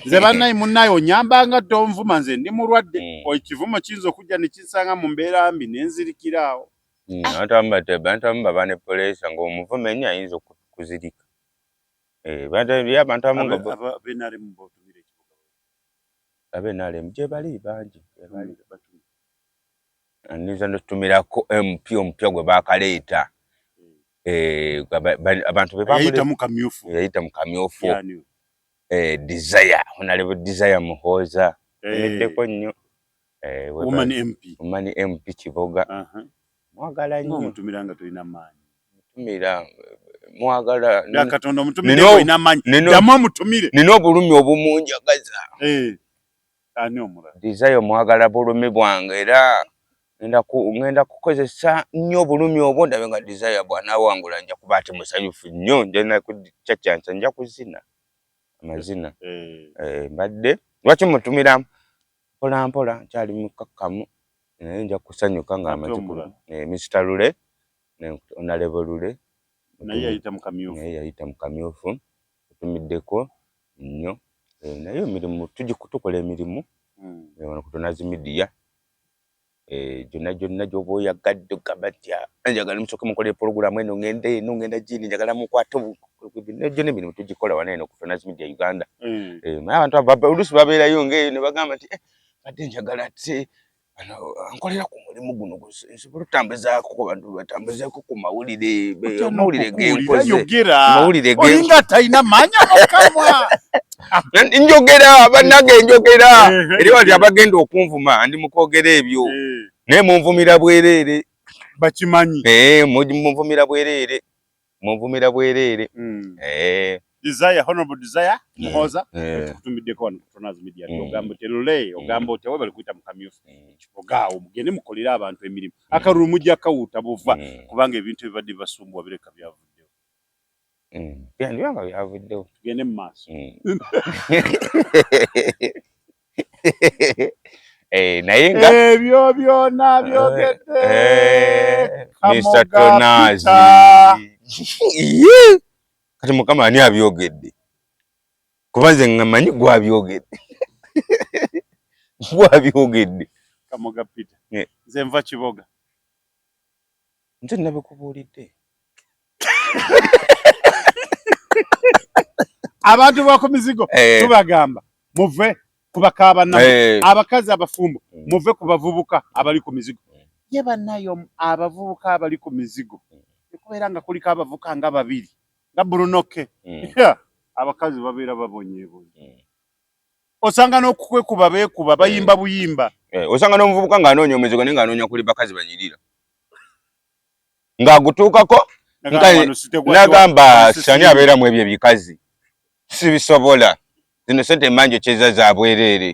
nze bannayi munnayi onyambanga tonvuma nze ndi mulwadde ekivumo kiyinza okujja ne kinsanga mu mbeera mbi nenzirikira awo abantu bane polisi ng'omuvume nnyo ayinza okuzirika abantu abenaremu gye bali bangi niza ntumirako MP omupya gwe bakaleeta abantu yayita mu kamyufu Desire honorable Desire Muhoza eddeko nnyo woman MP Kiboga mwagala nnyo mutumiranga tulina maanyi mutumira mwagala Katonda mutumire olina maanyi jamu mutumire nina obulumi obumunjagaza ani omulala Desire mwagala bulumi bwange era ngenda kukozesa nnyo obulumi obwo ndabe nga Desire bw'anaawangula nja kuba ati musanyufu nnyo nja kucaccansa nja kuzina amazina mbadde lwaki mutumira mpola mpola nkyali mukakkamu naye nja kusanyuka nga amazikulu Mr. Lule Honorable Lule naye yayita mu kamyufu tutumiddeko nnyo naye emirimu tukola emirimu wano ku Tonazi Media gyonna gy'oba oyagadde ogamba nti njagala musooke mukole puroguramu eno ngenda gini njagala mukwate gyonna emirimu tugikola wano eno ku Tonazi Media Uganda naye abantu oluusi babeerayo ng'eyo ne bagamba nti badde njagala ti nkolera ku mulimu guno nsobola otambuzaako bantu batambuzeeko ku mawulire mawulire olinga talina manya mukamwa njogera bannange njogera eri wati abagenda okunvuma ndi mukwogera ebyo naye munvumira bwereere bakimanyi munvumira bwereere Desire Honorable Desire Muhoza tukutumiddeko wano ku Tonazi Media ogamba oti Lule ogamba oti awo bali kuyita mu kamyufu kibogaawo mugende mukolera abantu emirimu akalulu mujja kawuuta buva kubanga ebintu ebibadde bibasumbuwa bireka byavuddewo byanga byavuddewo tugende mu maaso naye nga ebyo byonna byogedde Mr. Tonazi kati Mukama ani abyogedde kubanze ngamanyi gwabyogedde gwabyogedde Kamoga Peter nze nva Kiboga nze nabikubuulidde abantu bako mizigo tubagamba muve kubakaba na abakazi abafumbo muve kubavubuka abali ku mizigo ye banayo abavubuka abali ku mizigo kubera nga kuliko abavuka nga babiri nga Brunoke abakazi babeera babonyeebo osanga n'okukwe kuba beekuba bayimba buyimba osanga n'omuvubuka ng'anoonya omuzigo naye ng'anoonya kuli bakazi banyirira ng'agutuukako nagamba sani abeeramu ebyo ebikazi sibisobola zino sente manje kyeza za bwereere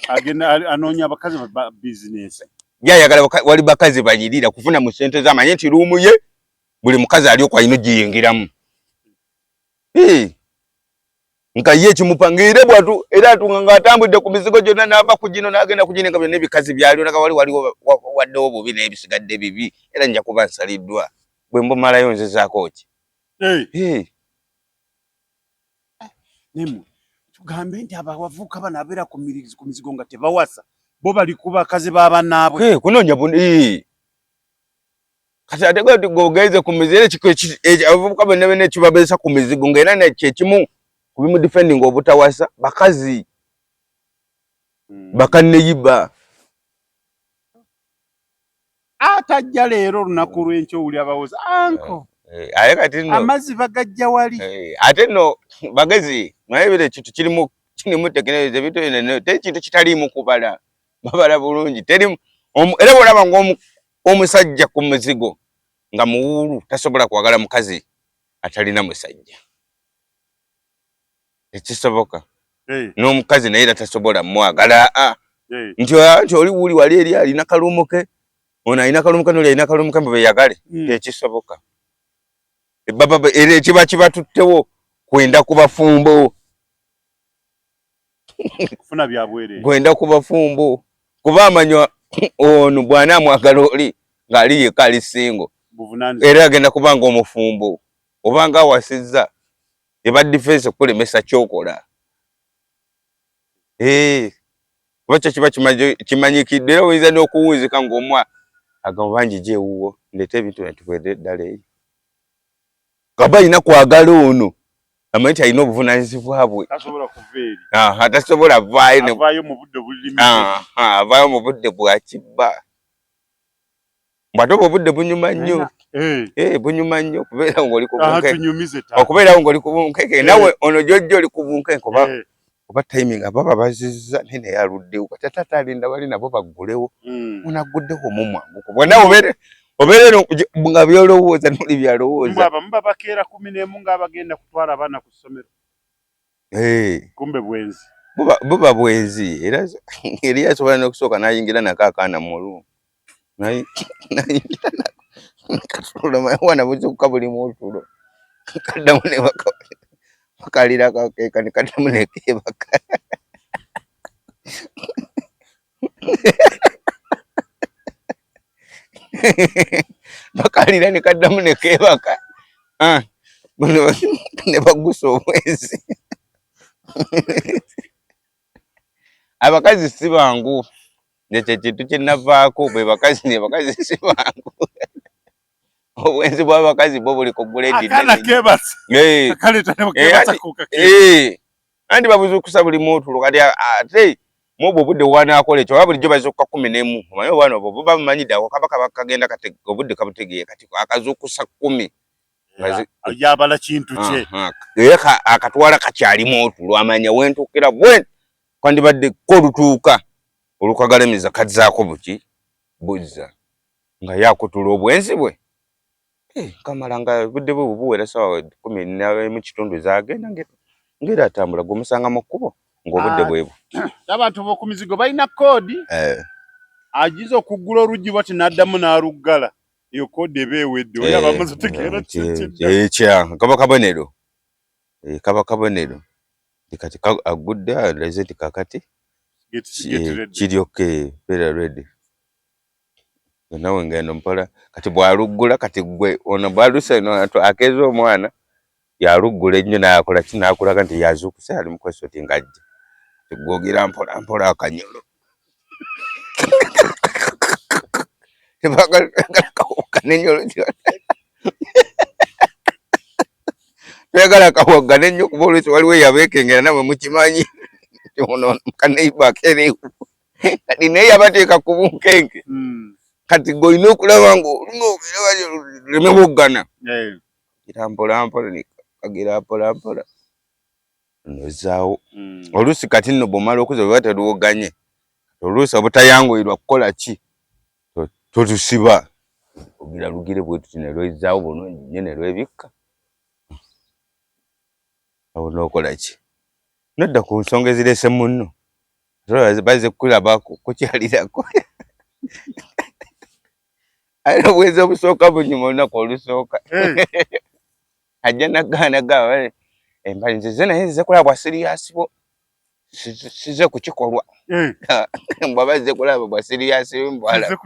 agenda anoonya abakazi ba bizinesi yayagala wali bakazi banyirira kufuna mu sente z'amanye nti luumu ye buli mukazi ali okwalina giyingiramu nka ye kimupangiire bwatu era atunga ng'atambudde ku mizigo gyonna n'ava ku gino n'agenda ku gino nga byonna ebikazi byaliwo naga waliwo waddewo bubi naye bisigadde bibi era nja kuba nsaliddwa bwe mbumalayo nzezaako ki nemu tugambe nti abavubuka bano abeera ku mizigo nga tebawasa bo bali ku bakazi b'abannaabwe kunoonya kati ate gwe gogenze ku mizigo abavubuka bonna bonna ekibabeesa ku mizigo ng'era nekyekimu kubimu defending obutawasa bakazi bakaneyiba atajja leero olunaku lw'enkyo uli abawoza anko aye kati nno amazzi bagajja wali ate nno bagezi naye ekintu kirimu tekinologiya ebintu bino teri kintu kitaliimu kubala babala bulungi terimu era bw'olaba ng'omusajja ku muzigo nga muwuulu tasobola kwagala mukazi atalina musajja ekisoboka n'omukazi naye era tasobola mwagala nti oli wuuli wali eri alina kalumuke ono alina kalumuke n'oli alina kalumuke mbu beyagale ekisoboka era ekiba kibatuttewo kwenda ku bafumbo kufuna byabwere kwenda ku bafumbo kuba amanywa ono bwana amwagala oli ng'ali yekka ali singo era agenda kubanga omufumbo obanga awasizza eba defense okulemesa kyokola kuba kyo kiba kimanyikidde era oyinza n'okuwunzika ng'omwa agamba bangi gyewuwo ndeeta ebintu natukwedde eddala eyo gaba alina kwagala ono amanyi nti alina obuvunaanyizibwa bwe atasobola avaayo mu budde bwa kibba mbwate obwo obudde bunyuma nnyo bunyuma nnyo okubeerawo ng'oli ku bunkenke okubeerawo ng'oli ku bunkenke nawe ono gyojja oli ku bunkenke oba timing aba bazizza naye naye aluddewo kati ate alinda bali nabo baggulewo ono agguddewo mumwanguko bwonna obeere nga byolowooza noli byalowooza abamu babakeera 11 ng'abagenda kutwala abaana ku ssomero kumbe bwenzi buba bwenzi era eri asobola n'okusooka n'ayingira nako akaana mulu nayingira katuluma wana buzukka buli mutulo kaddamu ne bakalira kakeeka ne kaddamu ne keebaka bakalira ne kaddamu ne keebaka ne bagusa omwezi abakazi si bangu ekyo kintu kyenavaako bwe bakazi ne bakazi si bangu obwenzi bw'abakazi bwo buli ku grade andi babuzukusa buli mutulo kati ate mubwo obudde bwanaakola ekyo oba bulijjo bazuukuka 11 omanyi obwana obwo buba bumanyidde ako kaba kagenda kati obudde kabutegeeye kati akazuukusa 10 yabala kintu kye era akatwala kakyalimu otulo amanya wentuukira bwe kwandibadde ko olutuuka olukagalemiza kazzaako buki buzza nga yakutula obwenzi bwe kamala nga budde bwe bubuwera sawa 10 mu kitundu zagenda ngera atambula gumusanga mu kkubo ng'obudde bwebu abantu b'oku mizigo balina koodi agiza okuggula oluggi bwati n'addamu n'aluggala iyo koodi eba ewedde oyo abamaze otegeera ekya kaba kabonero kaba kabonero kati agudde alaze nti kakati kiryoke beera ready nawe ngendo mpola kati bwaluggula kati gwe ono bwaluse akeeza omwana yarugula ennyo nakola kinakulaga nti yazukuse ali mukweso tingajja tugogira mpola mpola akanyolo tebagala kanenyolo twagala kawagane nnyo kuba olwesi waliwo yabekengera nawe mukimanyi ono kaneiba kere kati naye yabateeka ku bunkenge kati goyina okulaba ng'olime buggana gira mpola mpola nikagira mpola mpola nozaawo oluusi kati nno bw'omala okuza bwe bataluwoganye oluusi obutayanguirwa kukola ki totusiba ogira lugire bwe tuti ne lwezaawo bulungi nnyo ne lwebikka awo n'okola ki nodda ku nsonga ezireese munno baze kulabako kukyalirako ayina obwezi obusooka bunyuma olunaku olusooka ajja nagaanagaba embali nzize naye nzize kulaba bwa siriyasi bwo size ku kikolwa bw'aba zize kulaba bwa siriyasi mbwala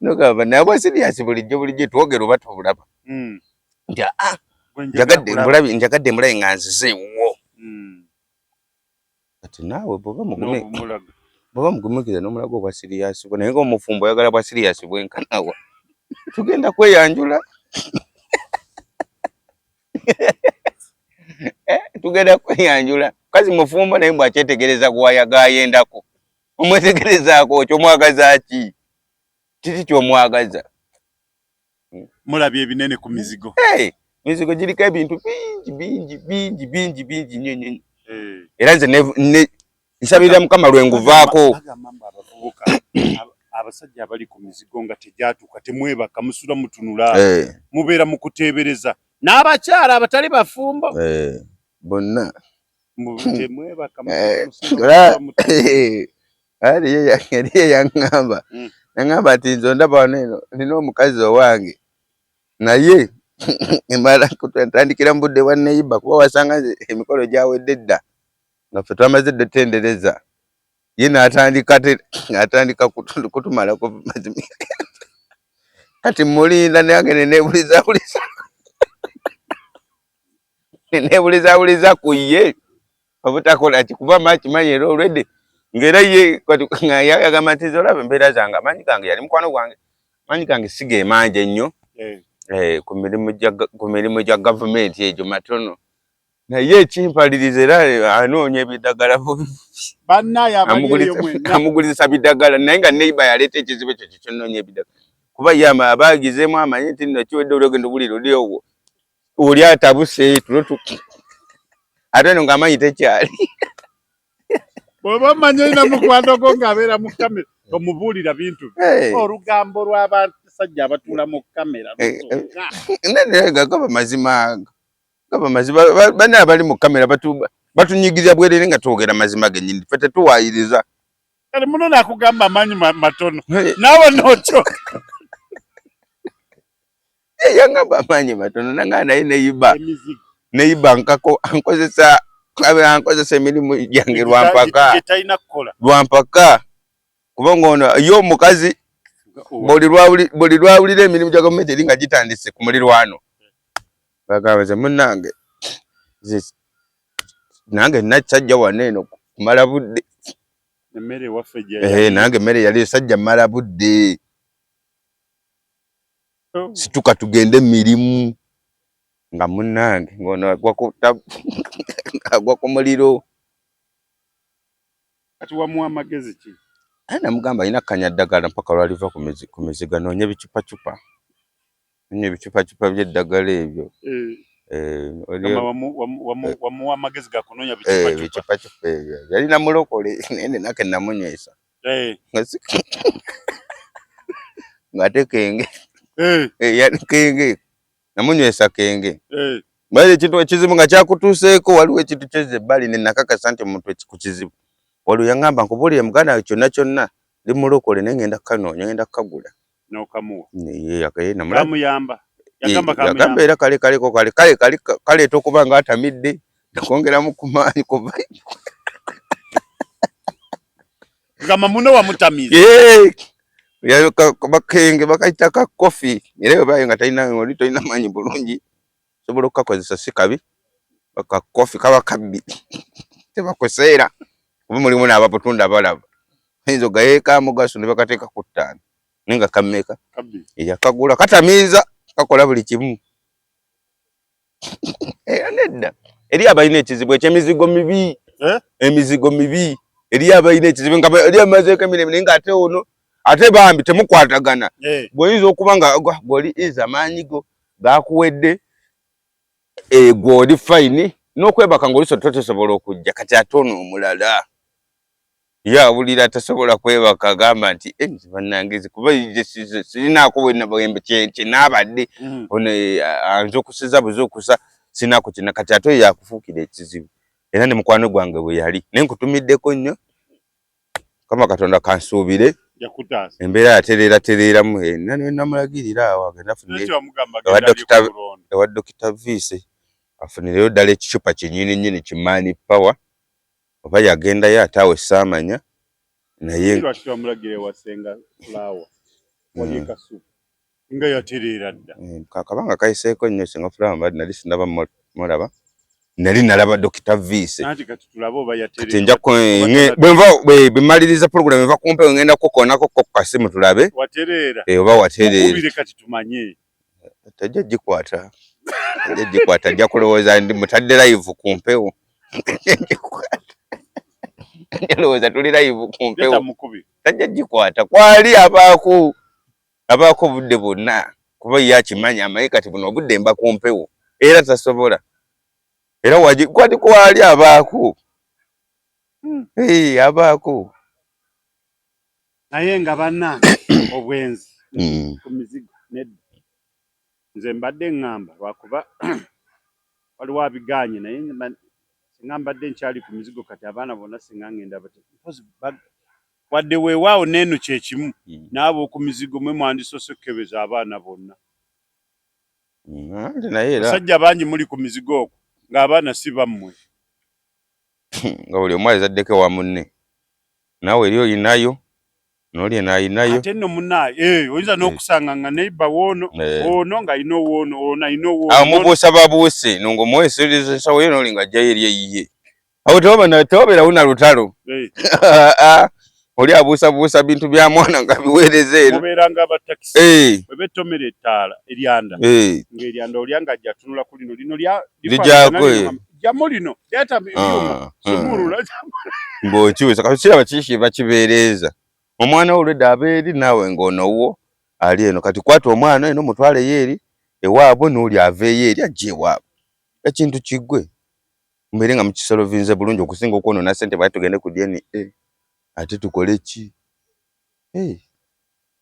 nogamba naye bwa siriyasi bulijjo twogera oba tobulaba nti njagadde mbulabe nga nzizeewo kati naawe bw'oba mugumikiza n'omulago obwa siriyasi bwo naye ng'omufumbo oyagala bwa siriyasi bwenkanawa tugenda kweyanjula tugenda kweyanjula kazi mufumbo naye bw'akyetegereza gwayagayendako omwetegerezaako kyomwagaza ki kiki kyomwagaza mulabye ebinene ku mizigo mizigo giriko ebintu bingi nnyo era nze nsabirira Mukama lwenguvaako abasajja abali ku mizigo nga tegyatuuka temwebaka musula mutunula mubeera mu kuteebereza n'abakyala abatali bafumbo bonna temwebaka yali yaŋŋamba nti nze ondaba wano eno nina omukazi owange naye emala ntandikira mu budde bwa neiba kuba wasanga emikolo gyawedde dda nga ffe twamaze dde tendereza ye n'atandika kutumalako mazima kati mulinda nange nenebulizabuliza ku ye obutakola ki kuba makimanyi era olwedde ng'era ye yagamba nti olaba embeera zange amanyi gange yali mukwano gwange amanyi gange sigeemanja ennyo ku mirimu gya gavumenti egyo matono naye ekimpaliriza era anoonya ebiddagala amugulisa biddagala naye nga neiba yaleeta ekizibu ekyo kyonnoonya ebiddagala kuba ye abaagizeemu amanyi nti nno kiwedde olwogenda obulira oli owo oli atabuse ate eno ng'amanyi tekyali bw'oba omanyi olina mukwatoko ng'abeera mu kamera omubuulira bintu olugambo lw'abasajja abatuula mu kamera gaba mazima bana abali mu kamera batunyigiza bwerere nga twogera mazima gennyini ffe tetuwaayiriza kale muno nakugamba amaanyi matono naawe n'okyoka yangamba amaanyi matono nanga naye neyiba ankozesa emirimu gyange lwampaka kubanga ono ye omukazi buli lwawulira emirimu gya gavumenti eri nga gitandise ku mulirwano bagamba ze munnange nange nasajja wano eno kumala budde nange emmere yali sajja mala budde situka tugende emirimu nga munnange ngono agwa ku muliro kati wamuwa amagezi ki namugamba alina kkanya ddagala mpaka lwaliva ku mizigo noonye ebicupacupa ebicupacupa by'eddagala ebyo wamuwa amagezi gakunoonya bicupacupa ebyo yalina mulokole naye nenake namunywesa ng'ate kenge yali kenge namunywesa kenge bali ekintu ekizibu nga kyakutuuseeko waliwo ekintu kyezza ebbali nenakakasa nti omuntu ku kizibu waliwo yaŋŋamba nkubuulire muganda we kyonna kyonna ndi mulokole naye ngenda kukanoonya ngenda kukagula n'okamuwa namuyamba yagamba era kaleeta okuba nga atamidde nakwongeramu ku maanyi kuva gamba muno wamutamiza ya bakenge bakaita ka coffee leo bayo nga talina oli tolina manyi bulungi sobola okukakozesa si kabi baka coffee kaba kabi tebakoseera kuba mulimu n'abaputunda abalaba enzo gayeeka mugaso ne bakateeka ku ttaano nenga kammeka kabi yakagula katamiiza kakola buli kimu nedda eri abalina ekizibu eky'emizigo mibi emizigo mibi eri abalina ekizibu nga eri amazeeko emiremire nga ate ono ate bambi temukwatagana bw'oyinza okuba nga gwoli amaanyi go gakuwedde gw'oli fayini n'okwebaka ng'oliso totesobola okujja kati ate ono omulala yawulira tasobola kwebaka agamba nti bannange kuba sirinaako bwembe kinaabadde ono anze okusiza buze okusa sinaako kina kati ate oyo yakufuukira ekizibu era ne mukwano gwange bwe yali naye nkutumiddeko nnyo kama Katonda kansuubire embeera yatereeramu nani namulagirira awo agenda ewa Dr. Vise afunireyo ddala ekicupa kinnyini kimaani power oba yagendayo ate awo saamanya naye kakabanga kayiseeko nnyo singa fulawa mbadde nali sinaba mulaba nali nalaba Dr. Vise kati nja bwemaliriza program enva kumpe ngenda kukonako ku kasimu tulabe oba watereera tajja gikwata ajja kulowooza ndi mutadde live ku mpewo ndowooza tuli live ku mpewo tajja gikwata kwali abaako budde bwonna kuba ye akimanya amaye kati buno obudde mba ku mpewo era tasobola era kwati kwali abaako abaako naye nga banna obwenzi ku mizigo nedda nze mbadde ngamba lwakuba waliwo abiganye naye singa mbadde nkyali ku mizigo kati abaana bonna singa ngenda wadde weewaawo neeno kyekimu n'abo ku mizigo mwe mwandisosokebeza abaana bonna basajja bangi muli ku mizigo okwo ng'abaana si bammwe nga buli omu alizaddeko wa munne naawe eri oyinayo n'oli ayinayo ate nno munnaye oyinza n'okusanga nga neiba woono ono ng'alina owoono ono alina owoono awo mubuusa babuuse nongo muweesereza ensawo ye n'oli ng'ajjayo eri eyiye awo tewabeerawo na lutalo oli abuusabuusa bintu bya mwana nga biweereza eno mubeera ng'abatakisi bwe bettomera ettaala eryanda ng'eryanda olya ng'ajja atunula ku lino ligyako jamu lino leeta ebyuma sumulula ng'okyusa kakiraba kiiki bakibeereza omwana wo olwedda abeeri naawe ng'onowo ali eno kati kwata omwana eno mutwale yeeri ewaabwe n'oli aveeyo eri ajja ewaabwe ekintu kiggwe mbeere nga mukisolovinze bulungi okusinga okwonoona ssente bwati tugende ku DNA ate tukole ki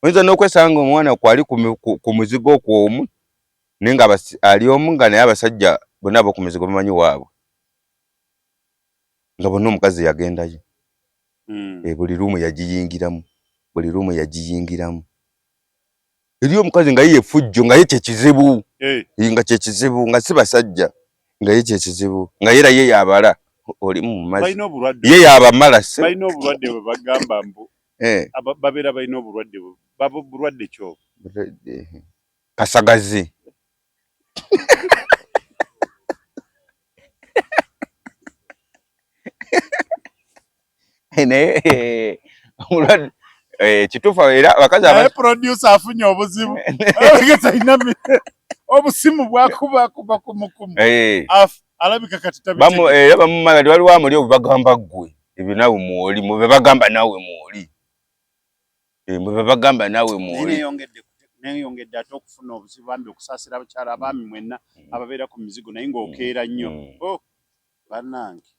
oyinza n'okwesanga omwana kwali ku muzigo okwomu naye nga ali omu nga naye abasajja bonna abo ku muzigo bamanyi waabwe nga bonna omukazi yagendayo buli luumu yagiyingiramu eri omukazi nga ye yefujjo nga ye kyekizibu nga si basajja nga ye kyekizibu nga era ye yabala olimu mumazi ye yabamala se balina obulwadde bwe bagamba mbu babeera balina obulwadde bulwadde kyo kasagazi naye kituufu era abakazi producer afunye obuzibu alina obusimu bwakuba ku mukumu alabika kati era bamumala waliwo amuli obubagamba ggwe ebyo naawe mwoli mube bagamba naawe mwoli mube bagamba naawe mwoli neyongedde ate okufuna obuzibu bambi okusaasira abakyala abaami mwenna ababeera ku mizigo naye ng'okeera nnyo bannange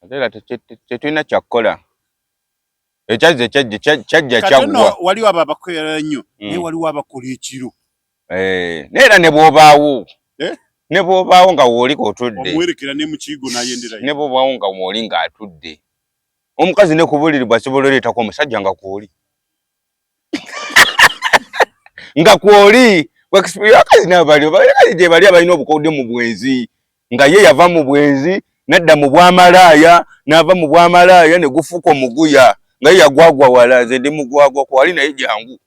ate era tetulina kyakukola ekyaze kyajja kyaggwa waliwo abo abakeera nnyo naye waliwo abakola ekiro neera ne bw'obaawo ne bw'obaawo nga woliko otudde omuwerekera ne mukiigo n'ayenderayo ne bw'obaawo nga mwoli ng'atudde omukazi ne kubulirirwa asobola oleetako omusajja nga kwoli nga kwoli abakazi n'abakazi gye bali abalina obukodyo mu bwenzi nga ye yava mu bwenzi nadda mu bwamalaaya n'ava mu bwamalaaya ne gufuuka omuguya nga yagwagwa wala nze ndi mugwagwa ko ali naye jangu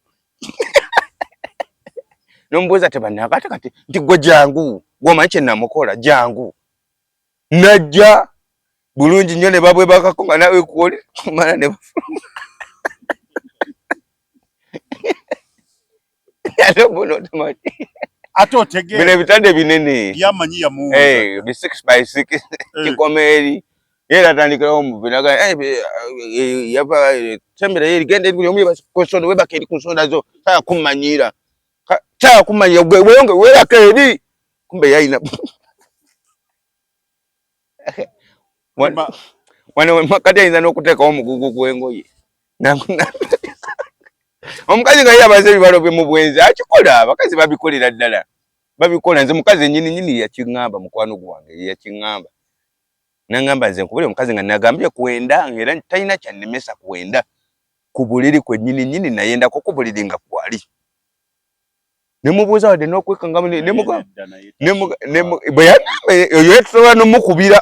nombuuza tebanakati kati nti gwe jangu gwomanyi kye namukola jangu najja bulungi nnyo ne babwe bakakonga nawe kuoli mala ne ate otegeera bino ebitande binene yamanyi yamuwa bi 6x6 kikomeri era tandikirawo mu binaga yava tembera yeri gende buli omu kwesonda webaka eri ku nsonda zo saa kumanyira weyonge weraka eri kumbe yayina wano makati ayinza n'okuteekawo omugugu gw'engoye omukazi nga yabaze ebibalo bye mu bwenzi akikola abakazi babikolera ddala babikola nze mukazi nyini yakiŋŋamba mukwano gwange yakiŋŋamba nangamba nze nkubule omukazi nga nagambye kwenda era talina kyannemesa kwenda ku buliri kwe nyini nayendako ku buliri nga kwali nemubuuza wadde n'okwekangamu bwe yagamba oyo tusobola n'omukubira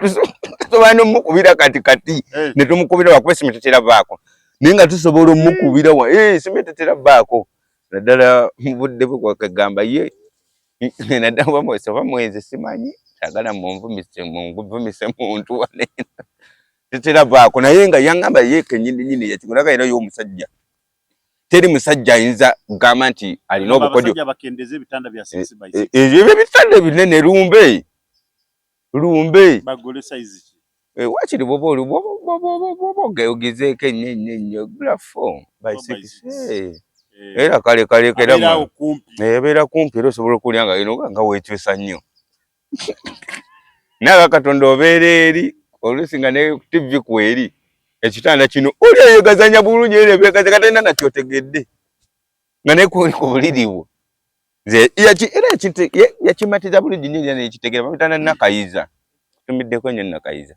tusobola n'omukubira kati ne tumukubira wakuba esimu teteravaako naye nga tusobola omukubira esimu teteravaako naddala mu budde bwe kwakagamba ye naddala oba mwezi simanyi sagala munvumise muntu wanena teteravaako naye nga yaŋŋamba ye kenyini yakikolaka era y'omusajja teri musajja ayinza kugamba nti alina obukodyo ebyo ebitande binene lumbe bagole size wakiri bwoba ogezeeko ennyo gula 4 by 6 era kalekalekera ebeera kumpi era osobola okulya nga ino nga weekyusa nnyo naye Katonda obeera eri oluusi nga ne TV kweri ekitanda kino oli ayegazanya bulungi era ebeegaza katalina nakyotegedde nga naye kuli ku buliri bwo yakimatiza bulungi nnyo nekitegeera babitanda nakayiza tumiddeko nnyo nakayiza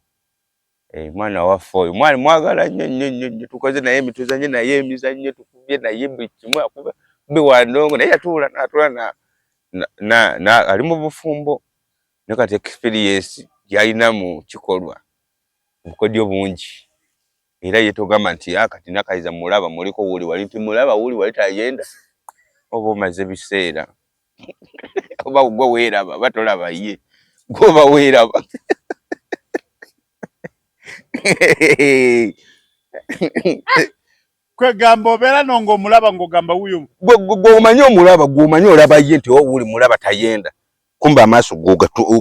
mwana waffe oyo mwana mwagala nnyo tukoze naye emituzanye naye emizannyo tukubye naye buli kimu akuba wandongo naye yatuula ali mu bufumbo ne kati experience yalina mu kikolwa obukodyo bungi era yetogamba nti kati nakayiza mulaba muliko wuli wali nti mulaba wuli wali tayenda oba omaze ebiseera oba gwe weeraba batolaba ye gwoba weeraba kwegamba obeera nongo omulaba ng'ogamba wuyo gw'omanyi omulaba gw'omanyi olaba ye nti wuli mulaba tayenda kumba amaaso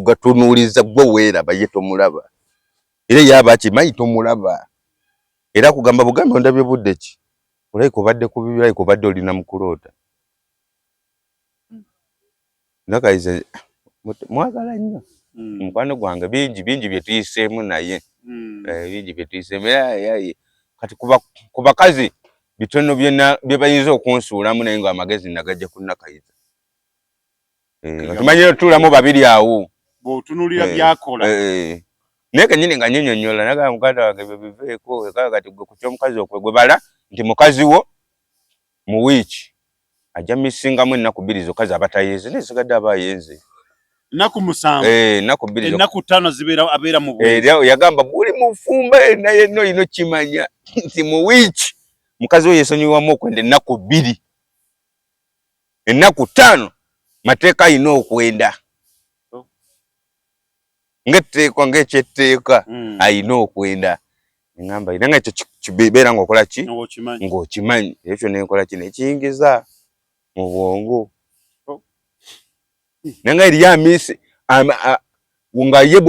gatunuuliza gwe weeraba ye tomulaba era yaba akimanyi tomulaba era kugamba bugambe ondabye budde ki olayi kubadde ku bibyo olayi kubadde olina mukuloota nakayiza mwagala nnyo mukwano gwange bingi bye tuyiseemu naye bingi bye tuyiseemu kati ku bakazi bitono bye bayinza okunsuulamu naye nga amagezi nagajja ku nakayiza tumanyire tutuulamu babiri awo bw'otunuulira byakola naye kenyini nga nnyonnyonnyola naga muganda wange bye biveeko kati gwe ku ky'omukazi okwe gwe bala nti mukazi wo mu wiiki ajja misingamu ennaku 2 zokka z'abatayenze naye sigadde aba ayenze ennaku 7 ennaku 2 ennaku 5 abeera mu bwenzi yagamba buli mufumba naye no ino kimanya nti mu wiiki mukazi we yesonyiwamu okwenda ennaku 2 ennaku 5 mateeka ayina okwenda ng'etteekwa ng'ekyetteeka ayina okwenda ngamba era nga ekyo kibeera ng'okola ki ng'okimanyi ekyo nenkola ki nekiyingiza mu bwongo nanga eriyo amiisi nga ye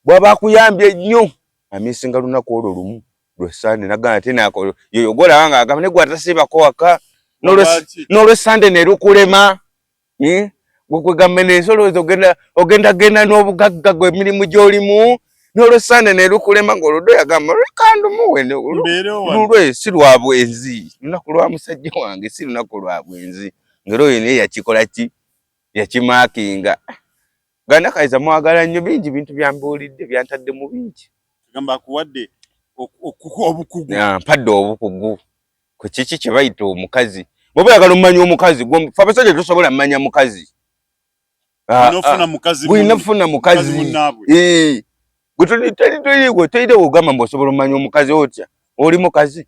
bw'aba akuyambye nnyo amiisi nga lunaku olwo lumu lwesande nagamba ate naako yoyo golaba nga agamba ne gwe atasiibako waka n'olwesande ne lukulema gwegamba nensolowooza ogenda n'obugagga gwe emirimu gy'olimu n'olwesande ne lukulema ng'oluddo yagamba lwekandumuwe lulwe si lwa bwenzi lunaku lwa musajja wange si lunaku lwa bwenzi ngero oyo naye yakikola ki yakimaakinga gandakayiza mwagala nnyo bingi bintu byambuulidde byantadde mu bingi gamba akuwadde obukugu mpadde obukugu ku kiki kye bayita omukazi bw'oba oyagala omumanya omukazi fe abasajja tosobola mmanya mukazi Gwina funa mukazi mukazi gutuli tali toyide ogamba mbosobola omanya omukazi otya oli mukazi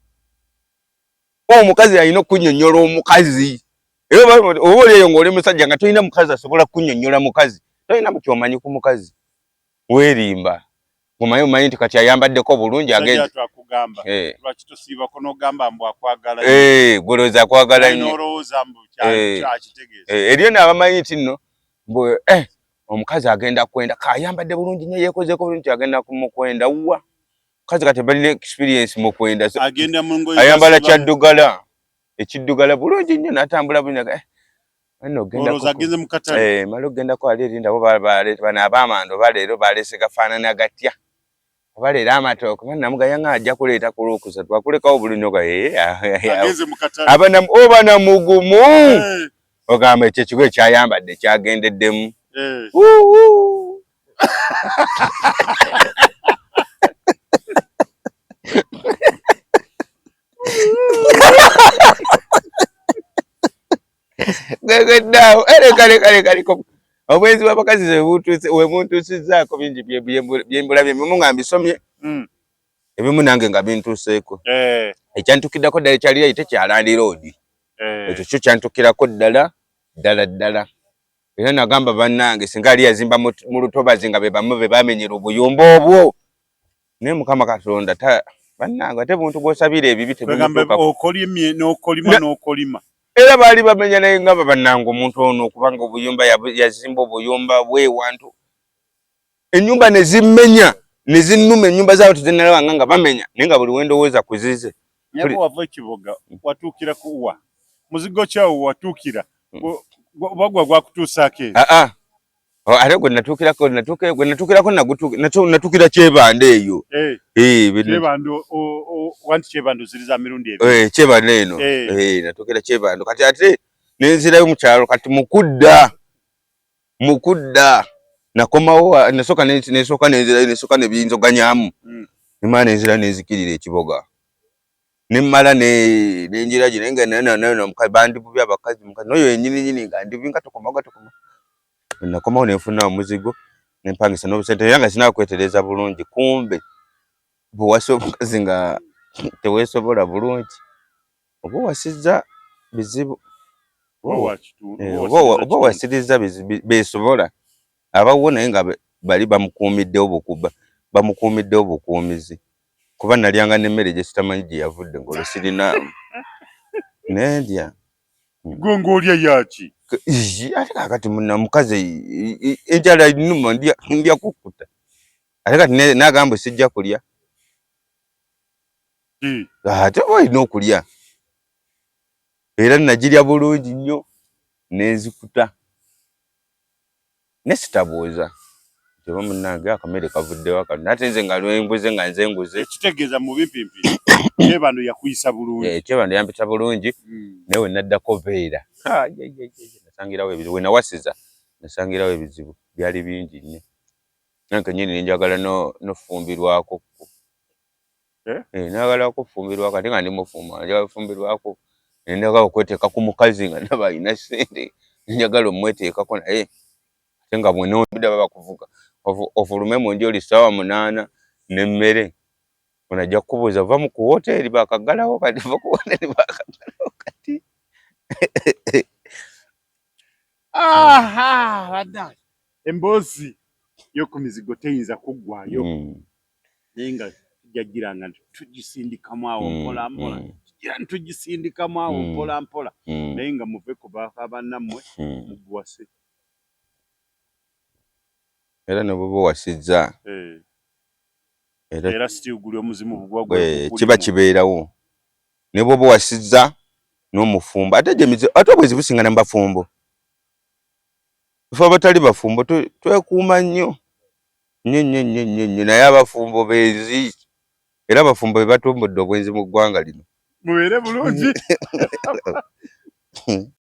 omukazi alina okunyonnyola omukazi era oba eyo ng'oli musajja nga tolina mukazi asobola kunyonnyola mukazi tolina mukyomanyi ku mukazi weerimba omanyi nti kati ayambaddeko bulungi agenda twakugamba lwaki tosiibako n'ogamba mbu akwagala gwolowooza akwagala nnyo n'olowooza mbu kyakitegeeza eriyo n'abamanyi nti nno mbu omukazi agenda kwenda kayambadde bulungi nnyo yeekozeeko bulungi agenda kumukwenda wa mukazi kati balina experience mu kwenda ayambala kyaddugala ekiddugala bulungi nnyo n'atambula bulungi mala ogendako ali erinda bano abamando baleero baleese gafaanana gatya abaleero amatooke bannamugayanga ajja kuleeta ku lwokusatu akulekawo bulunyoga oba namugumu ogamba ekyo ekigo ekyayambadde kyagendeddemu Gagadawo kale obwenzi bw'abakazi wemuntuusizzaako bingi byembula byemu nga mbisomye ebimu nange nga bintuuseeko ekyantukiddako ddala ekyali yayite kyalandi roodi ekyo kyo kyantukirako ddala era nagamba bannange singa ali yazimba mu lutobazi nga be bamu be bamenyera obuyumba obwo naye Mukama Katonda bannange ate buntu bw'osabira ebibi n'okolima era baali bamenya naye nga bannange omuntu ono okubanga obuyumba yazimba obuyumba bwewantu ennyumba ne zimmenya ne zinnuma ennyumba zaabo tezinnalabanga nga bamenya naye nga buli wendowooza kuzize naye wava ekiboga watuukira kuwa muzigo kyawo watuukira bagwa gwakutuusaako ate gwe natuukirako natuukira Kyebando eyo Kyebando ziri za mirundi ebiri Kyebando eno natuukira Kyebando kati ate nenzirayo mu kyalo kati mukudda nakomawo nasooka nenzirayo nesooka nebiyinzoganyamu nemala nenzirayo nenzikirira ekiboga nemmala nenjira gye naye bandibubye abakazi mukazi noyo yennyininyini nga ndibubi nga tokoma nakomawo nenfuna omuzigo nempangisa n'obusente era nga sinaba kwetereza bulungi kumbe bwewasa omukazi nga teweesobola bulungi oba owasizza bizibu oba owasirizza beesobola abawo naye nga bali bamukuumiddewo bukuumizi kuba nalyanga n'emmere gye sitamanyi gye yavudde ng'olwo sirina nendya gwe ng'olya yaki ate kakati mukazi enjala nnuma ndya kukkuta ate kati nagamba sijja kulya ate oba olina okulya era nagirya bulungi nnyo nenzikuta ne sitabuuza oba munnange akamere kavuddewo akano ate nze nga lwembuze nga nze nguze ekitegeeza mu bimpimpi Kyebando yakuyisa bulungi Kyebando yampita bulungi naye we naddako beera nasangirawo ebizibu we nawasiza nasangirawo ebizibu byali bingi nnyo nange nnyini nenjagala nofumbirwako nayagala okufumbirwako ate nga ndi mufumba njagala ofumbirwako nenjagala okweteeka ku mukazi nga naba alina ssente nenjagala omweteekako naye ate nga bwenobida baba kuvuga ofulume mu nju oli ssaawa 8 n'emmere onajja kukubuuza va ku woteeri bakagalawo kati va ku woteeri bakagalawo kati emboozi y'oku mizigo teyinza kuggwayo naye nga tujjagiranga tugisindikamu awo mpola mpola tugisindikamu awo mpola mpola naye nga muve ku bannammwe muguwase era ne bwoba owasizza era sitiguli omuzimu kiba kibeerawo ne bwoba owasizza n'omufumbo ate obwezi busingana mu bafumbo ife abatali bafumbo twekuuma nnyo naye abafumbo beezi era abafumbo be batumbudde obwenzi mu ggwanga lino mubeere bulungi